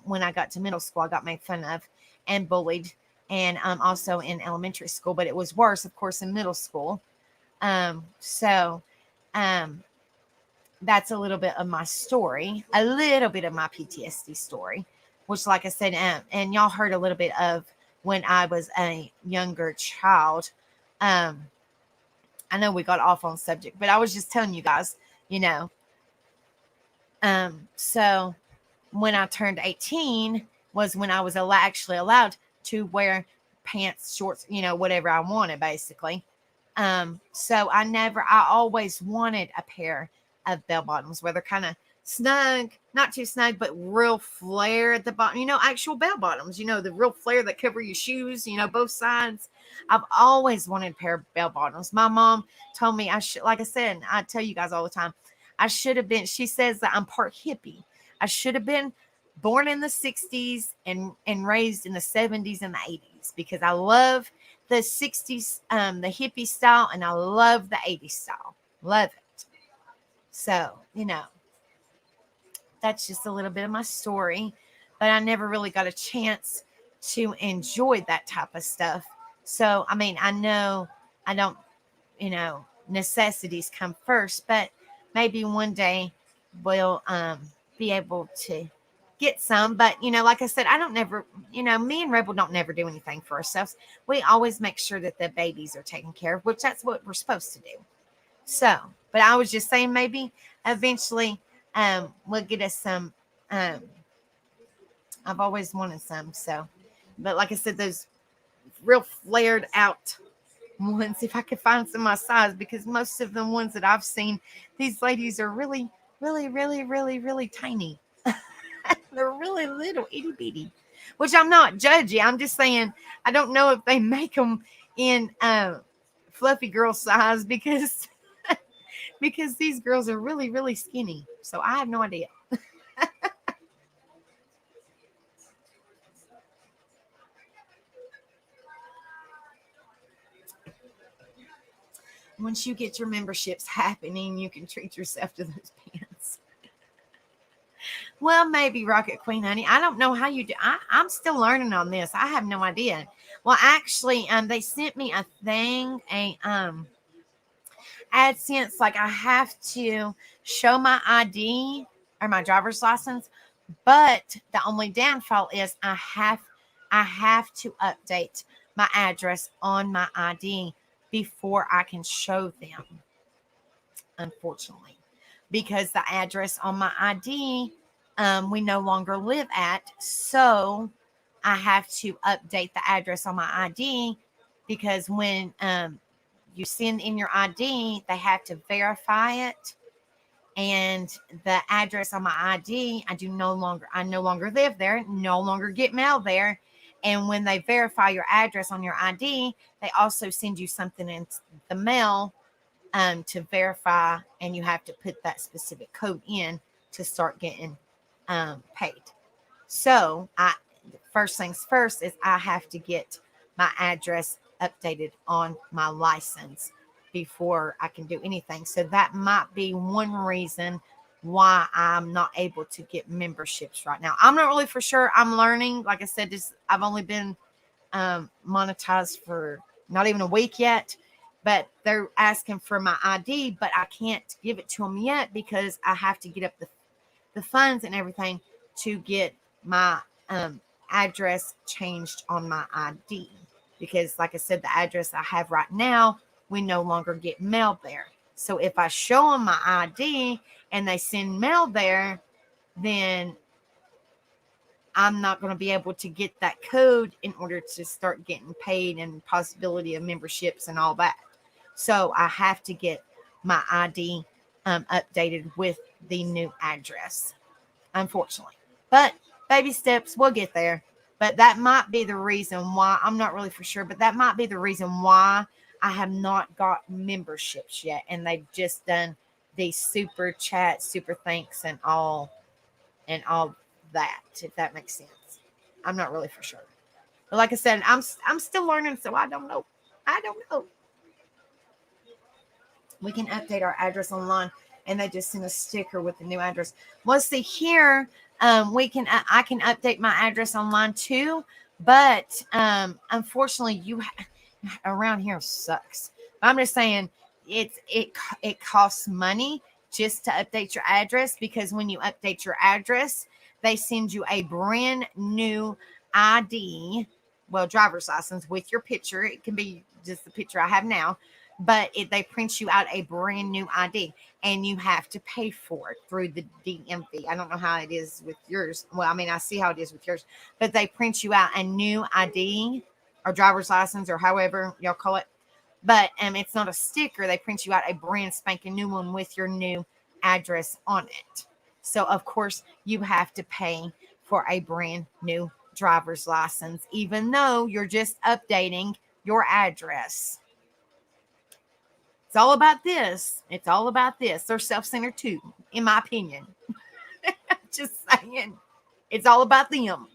When I got to middle school, I got made fun of and bullied, and also in elementary school. But it was worse, of course, in middle school. So that's a little bit of my story, a little bit of my PTSD story, which, like I said, and y'all heard a little bit of when I was a younger child. I know we got off on subject, but I was just telling you guys, so when I turned 18 was when I was actually allowed to wear pants, shorts, whatever I wanted, basically. So I always wanted a pair of bell bottoms where they're kind of snug, not too snug, but real flare at the bottom, actual bell bottoms, the real flare that cover your shoes, both sides. I've always wanted a pair of bell bottoms. My mom told me I should, like I said, I tell you guys all the time, I should have been, she says that I'm part hippie. I should have been born in the 60s and raised in the 70s and the 80s because I love the 60s, the hippie style, and I love the 80s style. Love it. So, that's just a little bit of my story, but I never really got a chance to enjoy that type of stuff. So, I mean, I know I don't, necessities come first, but maybe one day we'll be able to get some. But, like I said, I don't never, me and Rebel don't never do anything for ourselves. We always make sure that the babies are taken care of, which that's what we're supposed to do. So, but I was just saying maybe eventually we'll get us some. I've always wanted some. So, but like I said, those real flared out ones, if I could find some my size, because most of the ones that I've seen, these ladies are really, really, really, really, really tiny. They're really little, itty bitty, which I'm not judgy. I'm just saying, I don't know if they make them in fluffy girl size because because these girls are really, really skinny. So I have no idea. Once you get your memberships happening, you can treat yourself to those pants. Well, maybe Rocket Queen, honey. I don't know how you do. I'm still learning on this. I have no idea. Well, actually, they sent me a thing, AdSense, like I have to show my ID or my driver's license, but the only downfall is I have to update my address on my ID before I can show them, unfortunately, because the address on my ID we no longer live at. So I have to update the address on my ID because when you send in your ID, they have to verify it. And the address on my ID, I no longer live there, no longer get mail there. And when they verify your address on your ID, they also send you something in the mail to verify, and you have to put that specific code in to start getting paid. So first things first is I have to get my address updated on my license before I can do anything. So that might be one reason why I'm not able to get memberships right now. I'm not really for sure. I'm learning. Like I said, I've only been monetized for not even a week yet, but they're asking for my ID, but I can't give it to them yet because I have to get up the funds and everything to get my address changed on my ID. Because, like I said, the address I have right now, we no longer get mail there. So if I show them my ID and they send mail there, then I'm not going to be able to get that code in order to start getting paid and possibility of memberships and all that. So I have to get my ID updated with the new address, unfortunately. But baby steps, we'll get there. But that might be the reason why, I'm not really for sure, but that might be the reason why I have not got memberships yet. And they've just done the super chat, super thanks, and all that, if that makes sense. I'm not really for sure. But like I said, I'm still learning, so I don't know. I don't know. We can update our address online, and they just send a sticker with the new address. Well, see here, I can update my address online too, but unfortunately, around here sucks. I'm just saying it costs money just to update your address, because when you update your address, they send you a brand new ID, well, driver's license with your picture. It can be just the picture I have now, but they print you out a brand new ID, and you have to pay for it through the DMV. I don't know how it is with yours. Well, I mean, I see how it is with yours, but they print you out a new ID or driver's license or however y'all call it. But it's not a sticker. They print you out a brand spanking new one with your new address on it. So, of course, you have to pay for a brand new driver's license, even though you're just updating your address. It's all about this. It's all about this. They're self-centered too, in my opinion. Just saying. It's all about them.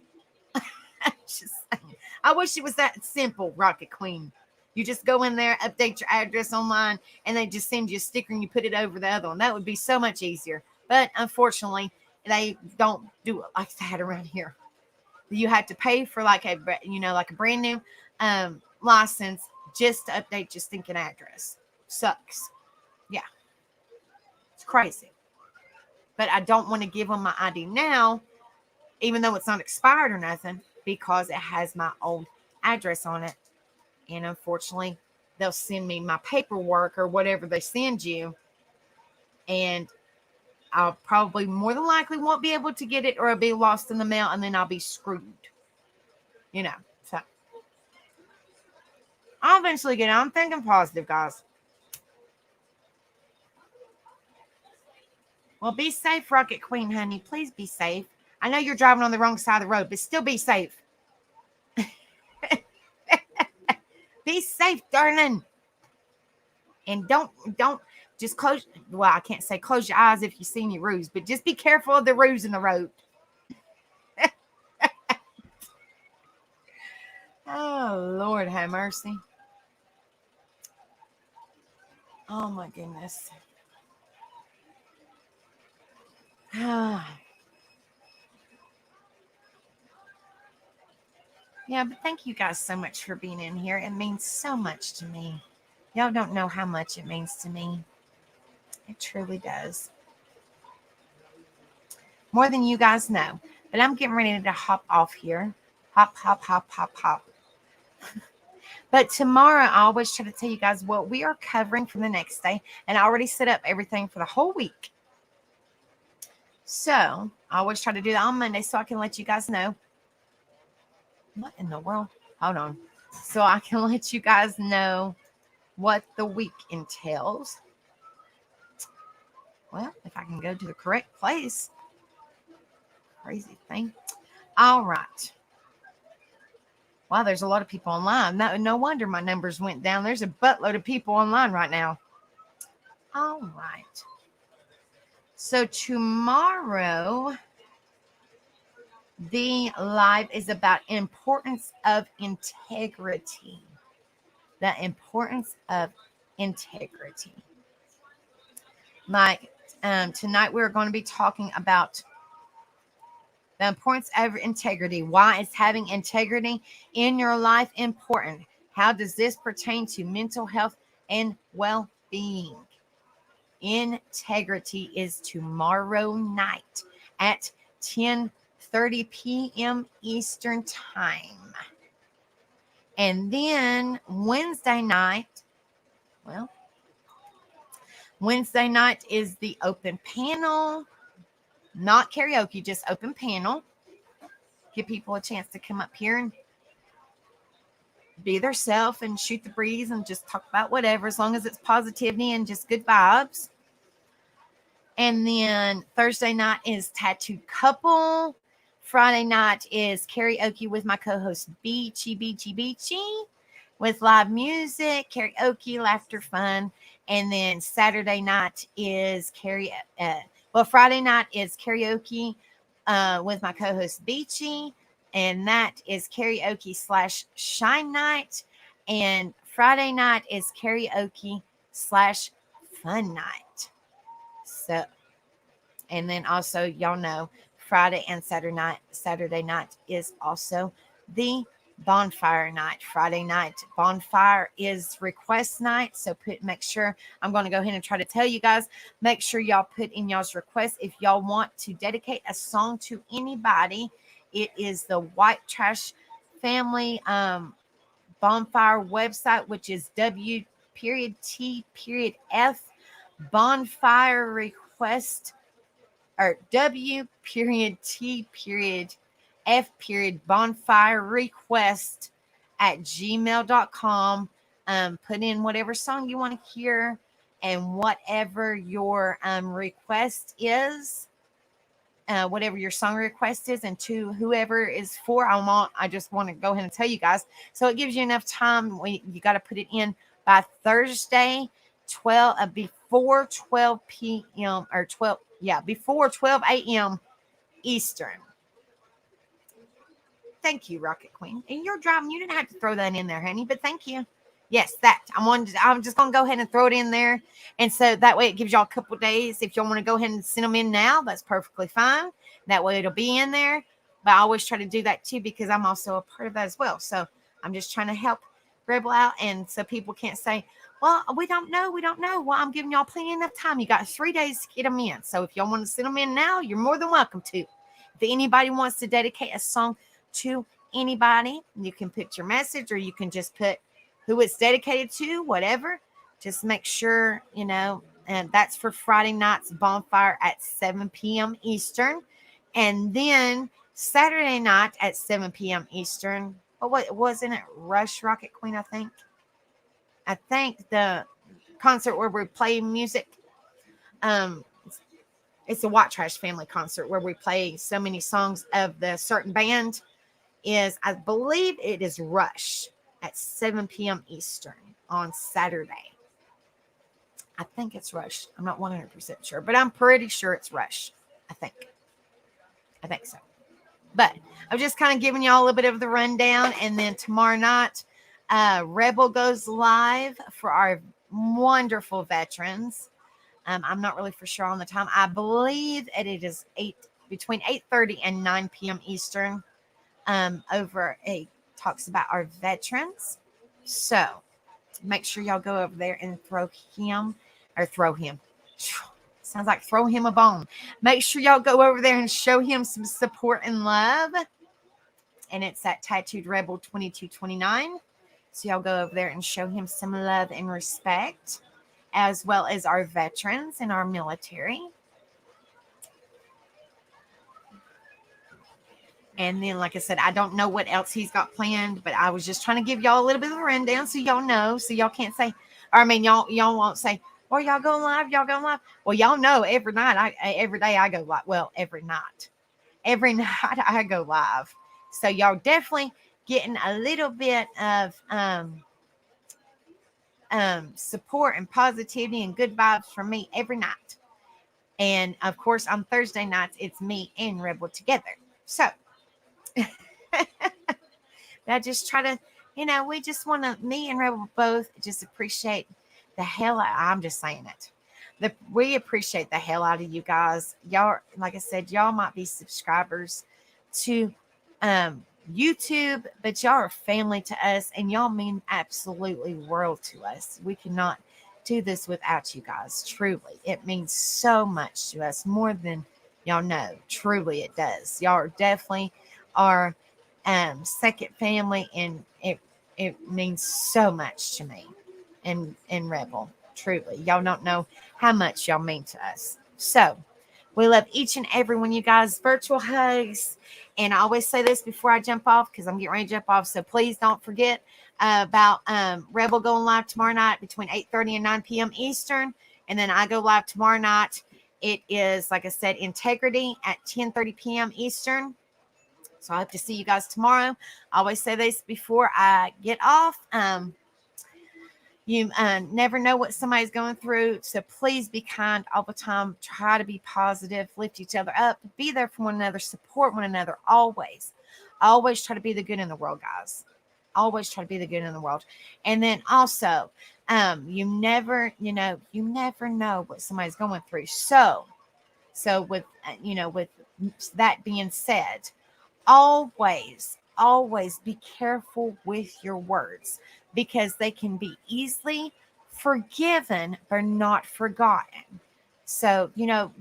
Just saying. I wish it was that simple, Rocket Queen. You just go in there, update your address online, and they just send you a sticker and you put it over the other one. That would be so much easier. But unfortunately, they don't do it like that around here. You have to pay for like a brand new license just to update your stinking address. Sucks. Yeah, it's crazy. But I don't want to give them my ID now, even though it's not expired or nothing, because it has my old address on it. And unfortunately, they'll send me my paperwork or whatever they send you, and I'll probably more than likely won't be able to get it, or it'll be lost in the mail, and then I'll be screwed. So I'll eventually get it. I'm thinking positive, guys. Well, be safe, Rocket Queen, honey. Please be safe. I know you're driving on the wrong side of the road, but still be safe. Be safe, darling. And don't just close. Well, I can't say close your eyes if you see any roos, but just be careful of the roos in the road. Oh, Lord have mercy. Oh, my goodness. Yeah, but thank you guys so much for being in here. It means so much to me. Y'all don't know how much it means to me. It truly does. More than you guys know. But I'm getting ready to hop off here. Hop, hop, hop, hop, hop. But tomorrow, I always try to tell you guys what we are covering for the next day. And I already set up everything for the whole week. So I always try to do that on Monday so I can let you guys know. What in the world? Hold on. So I can let you guys know what the week entails. Well, if I can go to the correct place. Crazy thing. All right. Wow, there's a lot of people online. No wonder my numbers went down. There's a buttload of people online right now. All right. So tomorrow, the live is about importance of integrity. The importance of integrity. Like tonight, we're going to be talking about the importance of integrity. Why is having integrity in your life important? How does this pertain to mental health and well-being? Integrity is tomorrow night at 10:30 p.m. Eastern Time. And then Wednesday night, well, Wednesday night is the open panel, not karaoke, just open panel. Give people a chance to come up here and be theirself and shoot the breeze and just talk about whatever, as long as it's positivity and just good vibes. And then Thursday night is tattooed couple. Friday night is karaoke with my co-host Beachy with live music, karaoke, laughter, fun. And then Saturday night is Friday night is karaoke with my co-host Beachy, and that is karaoke / shine night. And Friday night is karaoke / fun night. So, and then also, y'all know, Friday and Saturday night is also the bonfire night. Friday night bonfire is request night. So make sure, I'm going to go ahead and try to tell you guys, make sure y'all put in y'all's requests. If y'all want to dedicate a song to anybody, it is the White Trash Family bonfire website, which is W.T.F bonfire request, or W.T.F bonfire request at gmail.com. Put in whatever song you want to hear and whatever your request is, whatever your song request is, and to whoever is for. I just want to go ahead and tell you guys, so it gives you enough time. You got to put it in by Thursday, before 12 p.m. or before 12 a.m. Eastern. Thank you, Rocket Queen. And you're driving. You didn't have to throw that in there, honey, but thank you. Yes, that. I'm just going to go ahead and throw it in there. And so that way it gives y'all a couple of days. If y'all want to go ahead and send them in now, that's perfectly fine. That way it'll be in there. But I always try to do that too, because I'm also a part of that as well. So I'm just trying to help Rebel out. And so people can't say, well, we don't know. Well, I'm giving y'all plenty enough time. You got 3 days to get them in. So if y'all want to send them in now, you're more than welcome to. If anybody wants to dedicate a song to anybody, you can put your message, or you can just put who it's dedicated to, whatever. Just make sure, and that's for Friday night's bonfire at 7 p.m. Eastern. And then Saturday night at 7 p.m. Eastern. What wasn't it? Rush Rocket Queen, I think. I think the concert where we play music. It's a White Trash Family concert where we play so many songs of the certain band. I believe it is Rush at 7 p.m. Eastern on Saturday. I think it's Rush. I'm not 100% sure, but I'm pretty sure it's Rush. I think so. But I'm just kind of giving y'all a little bit of the rundown. And then tomorrow night, Rebel goes live for our wonderful veterans. I'm not really for sure on the time. I believe that it is between 8:30 and 9 p.m. Eastern. Talks about our veterans. So make sure y'all go over there and throw him. Sounds like throw him a bone. Make sure y'all go over there and show him some support and love. And it's at Tattooed Rebel 2229. So y'all go over there and show him some love and respect, as well as our veterans and our military. And then, like I said, I don't know what else he's got planned, but I was just trying to give y'all a little bit of a rundown so y'all know, so y'all can't say, y'all won't say, well, y'all going live? Well, y'all know every night, every day I go live. Well, every night I go live. So y'all definitely getting a little bit of support and positivity and good vibes from me every night. And of course, on Thursday nights, it's me and Rebel together. So I just try to, we just want to, me and Rebel both just appreciate the hell out. I'm just saying it. We appreciate the hell out of you guys. Y'all, like I said, y'all might be subscribers to YouTube, but y'all are family to us, and y'all mean absolutely world to us. We cannot do this without you guys. Truly, it means so much to us, more than y'all know. Truly, it does. Y'all are definitely our second family, and it means so much to me and Rebel. Truly, y'all don't know how much y'all mean to us. So we love each and every one of you guys. Virtual hugs. And I always say this before I jump off because I'm getting ready to jump off. So please don't forget about Rebel going live tomorrow night between 8:30 and 9 p.m. Eastern. And then I go live tomorrow night. It is, like I said, Integrity at 10:30 p.m. Eastern. So I hope to see you guys tomorrow. I always say this before I get off. You never know what somebody's going through. So please be kind all the time. Try to be positive, lift each other up, be there for one another, support one another always. Always try to be the good in the world, guys. Always try to be the good in the world. And then also, you never know what somebody's going through. So with, with that being said, always be careful with your words because they can be easily forgiven but not forgotten. So,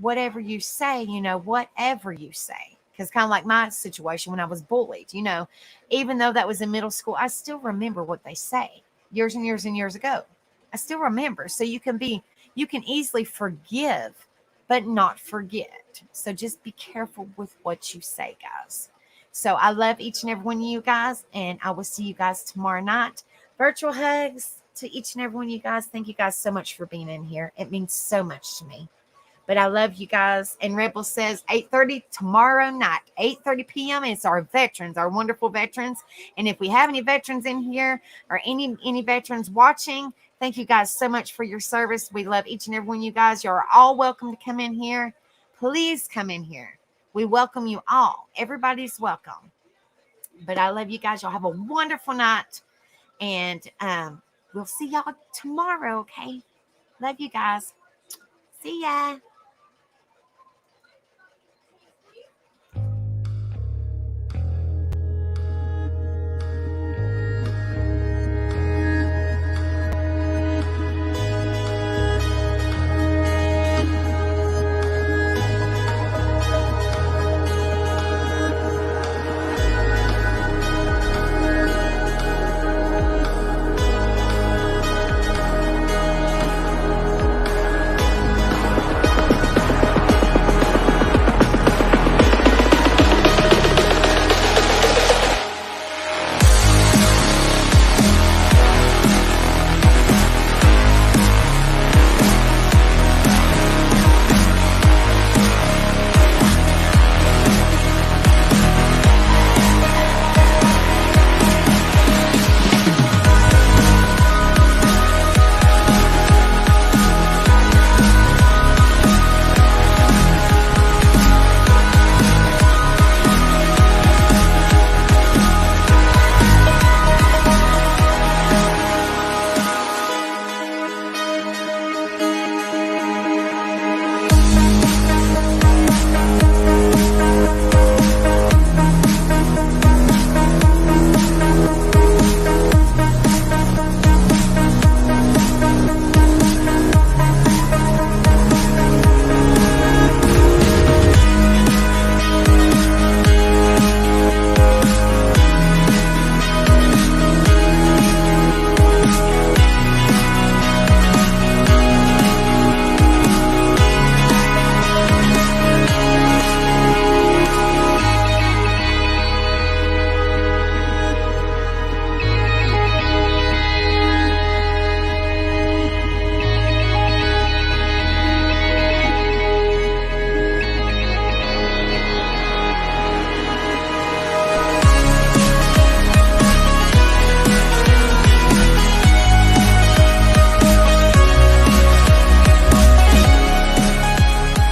whatever you say, because kind of like my situation when I was bullied, even though that was in middle school, I still remember what they say years and years and years ago. I still remember. So you can easily forgive but not forget. So just be careful with what you say, guys. So I love each and every one of you guys, and I will see you guys tomorrow night. Virtual hugs to each and every one of you guys. Thank you guys so much for being in here. It means so much to me. But I love you guys. And Rebel says 8:30 tomorrow night, 8:30 p.m. It's our veterans, our wonderful veterans. And if we have any veterans in here or any veterans watching, thank you guys so much for your service. We love each and every one of you guys. You're all welcome to come in here. Please come in here. We welcome you all. Everybody's welcome. But I love you guys. Y'all have a wonderful night. And we'll see y'all tomorrow, okay? Love you guys. See ya.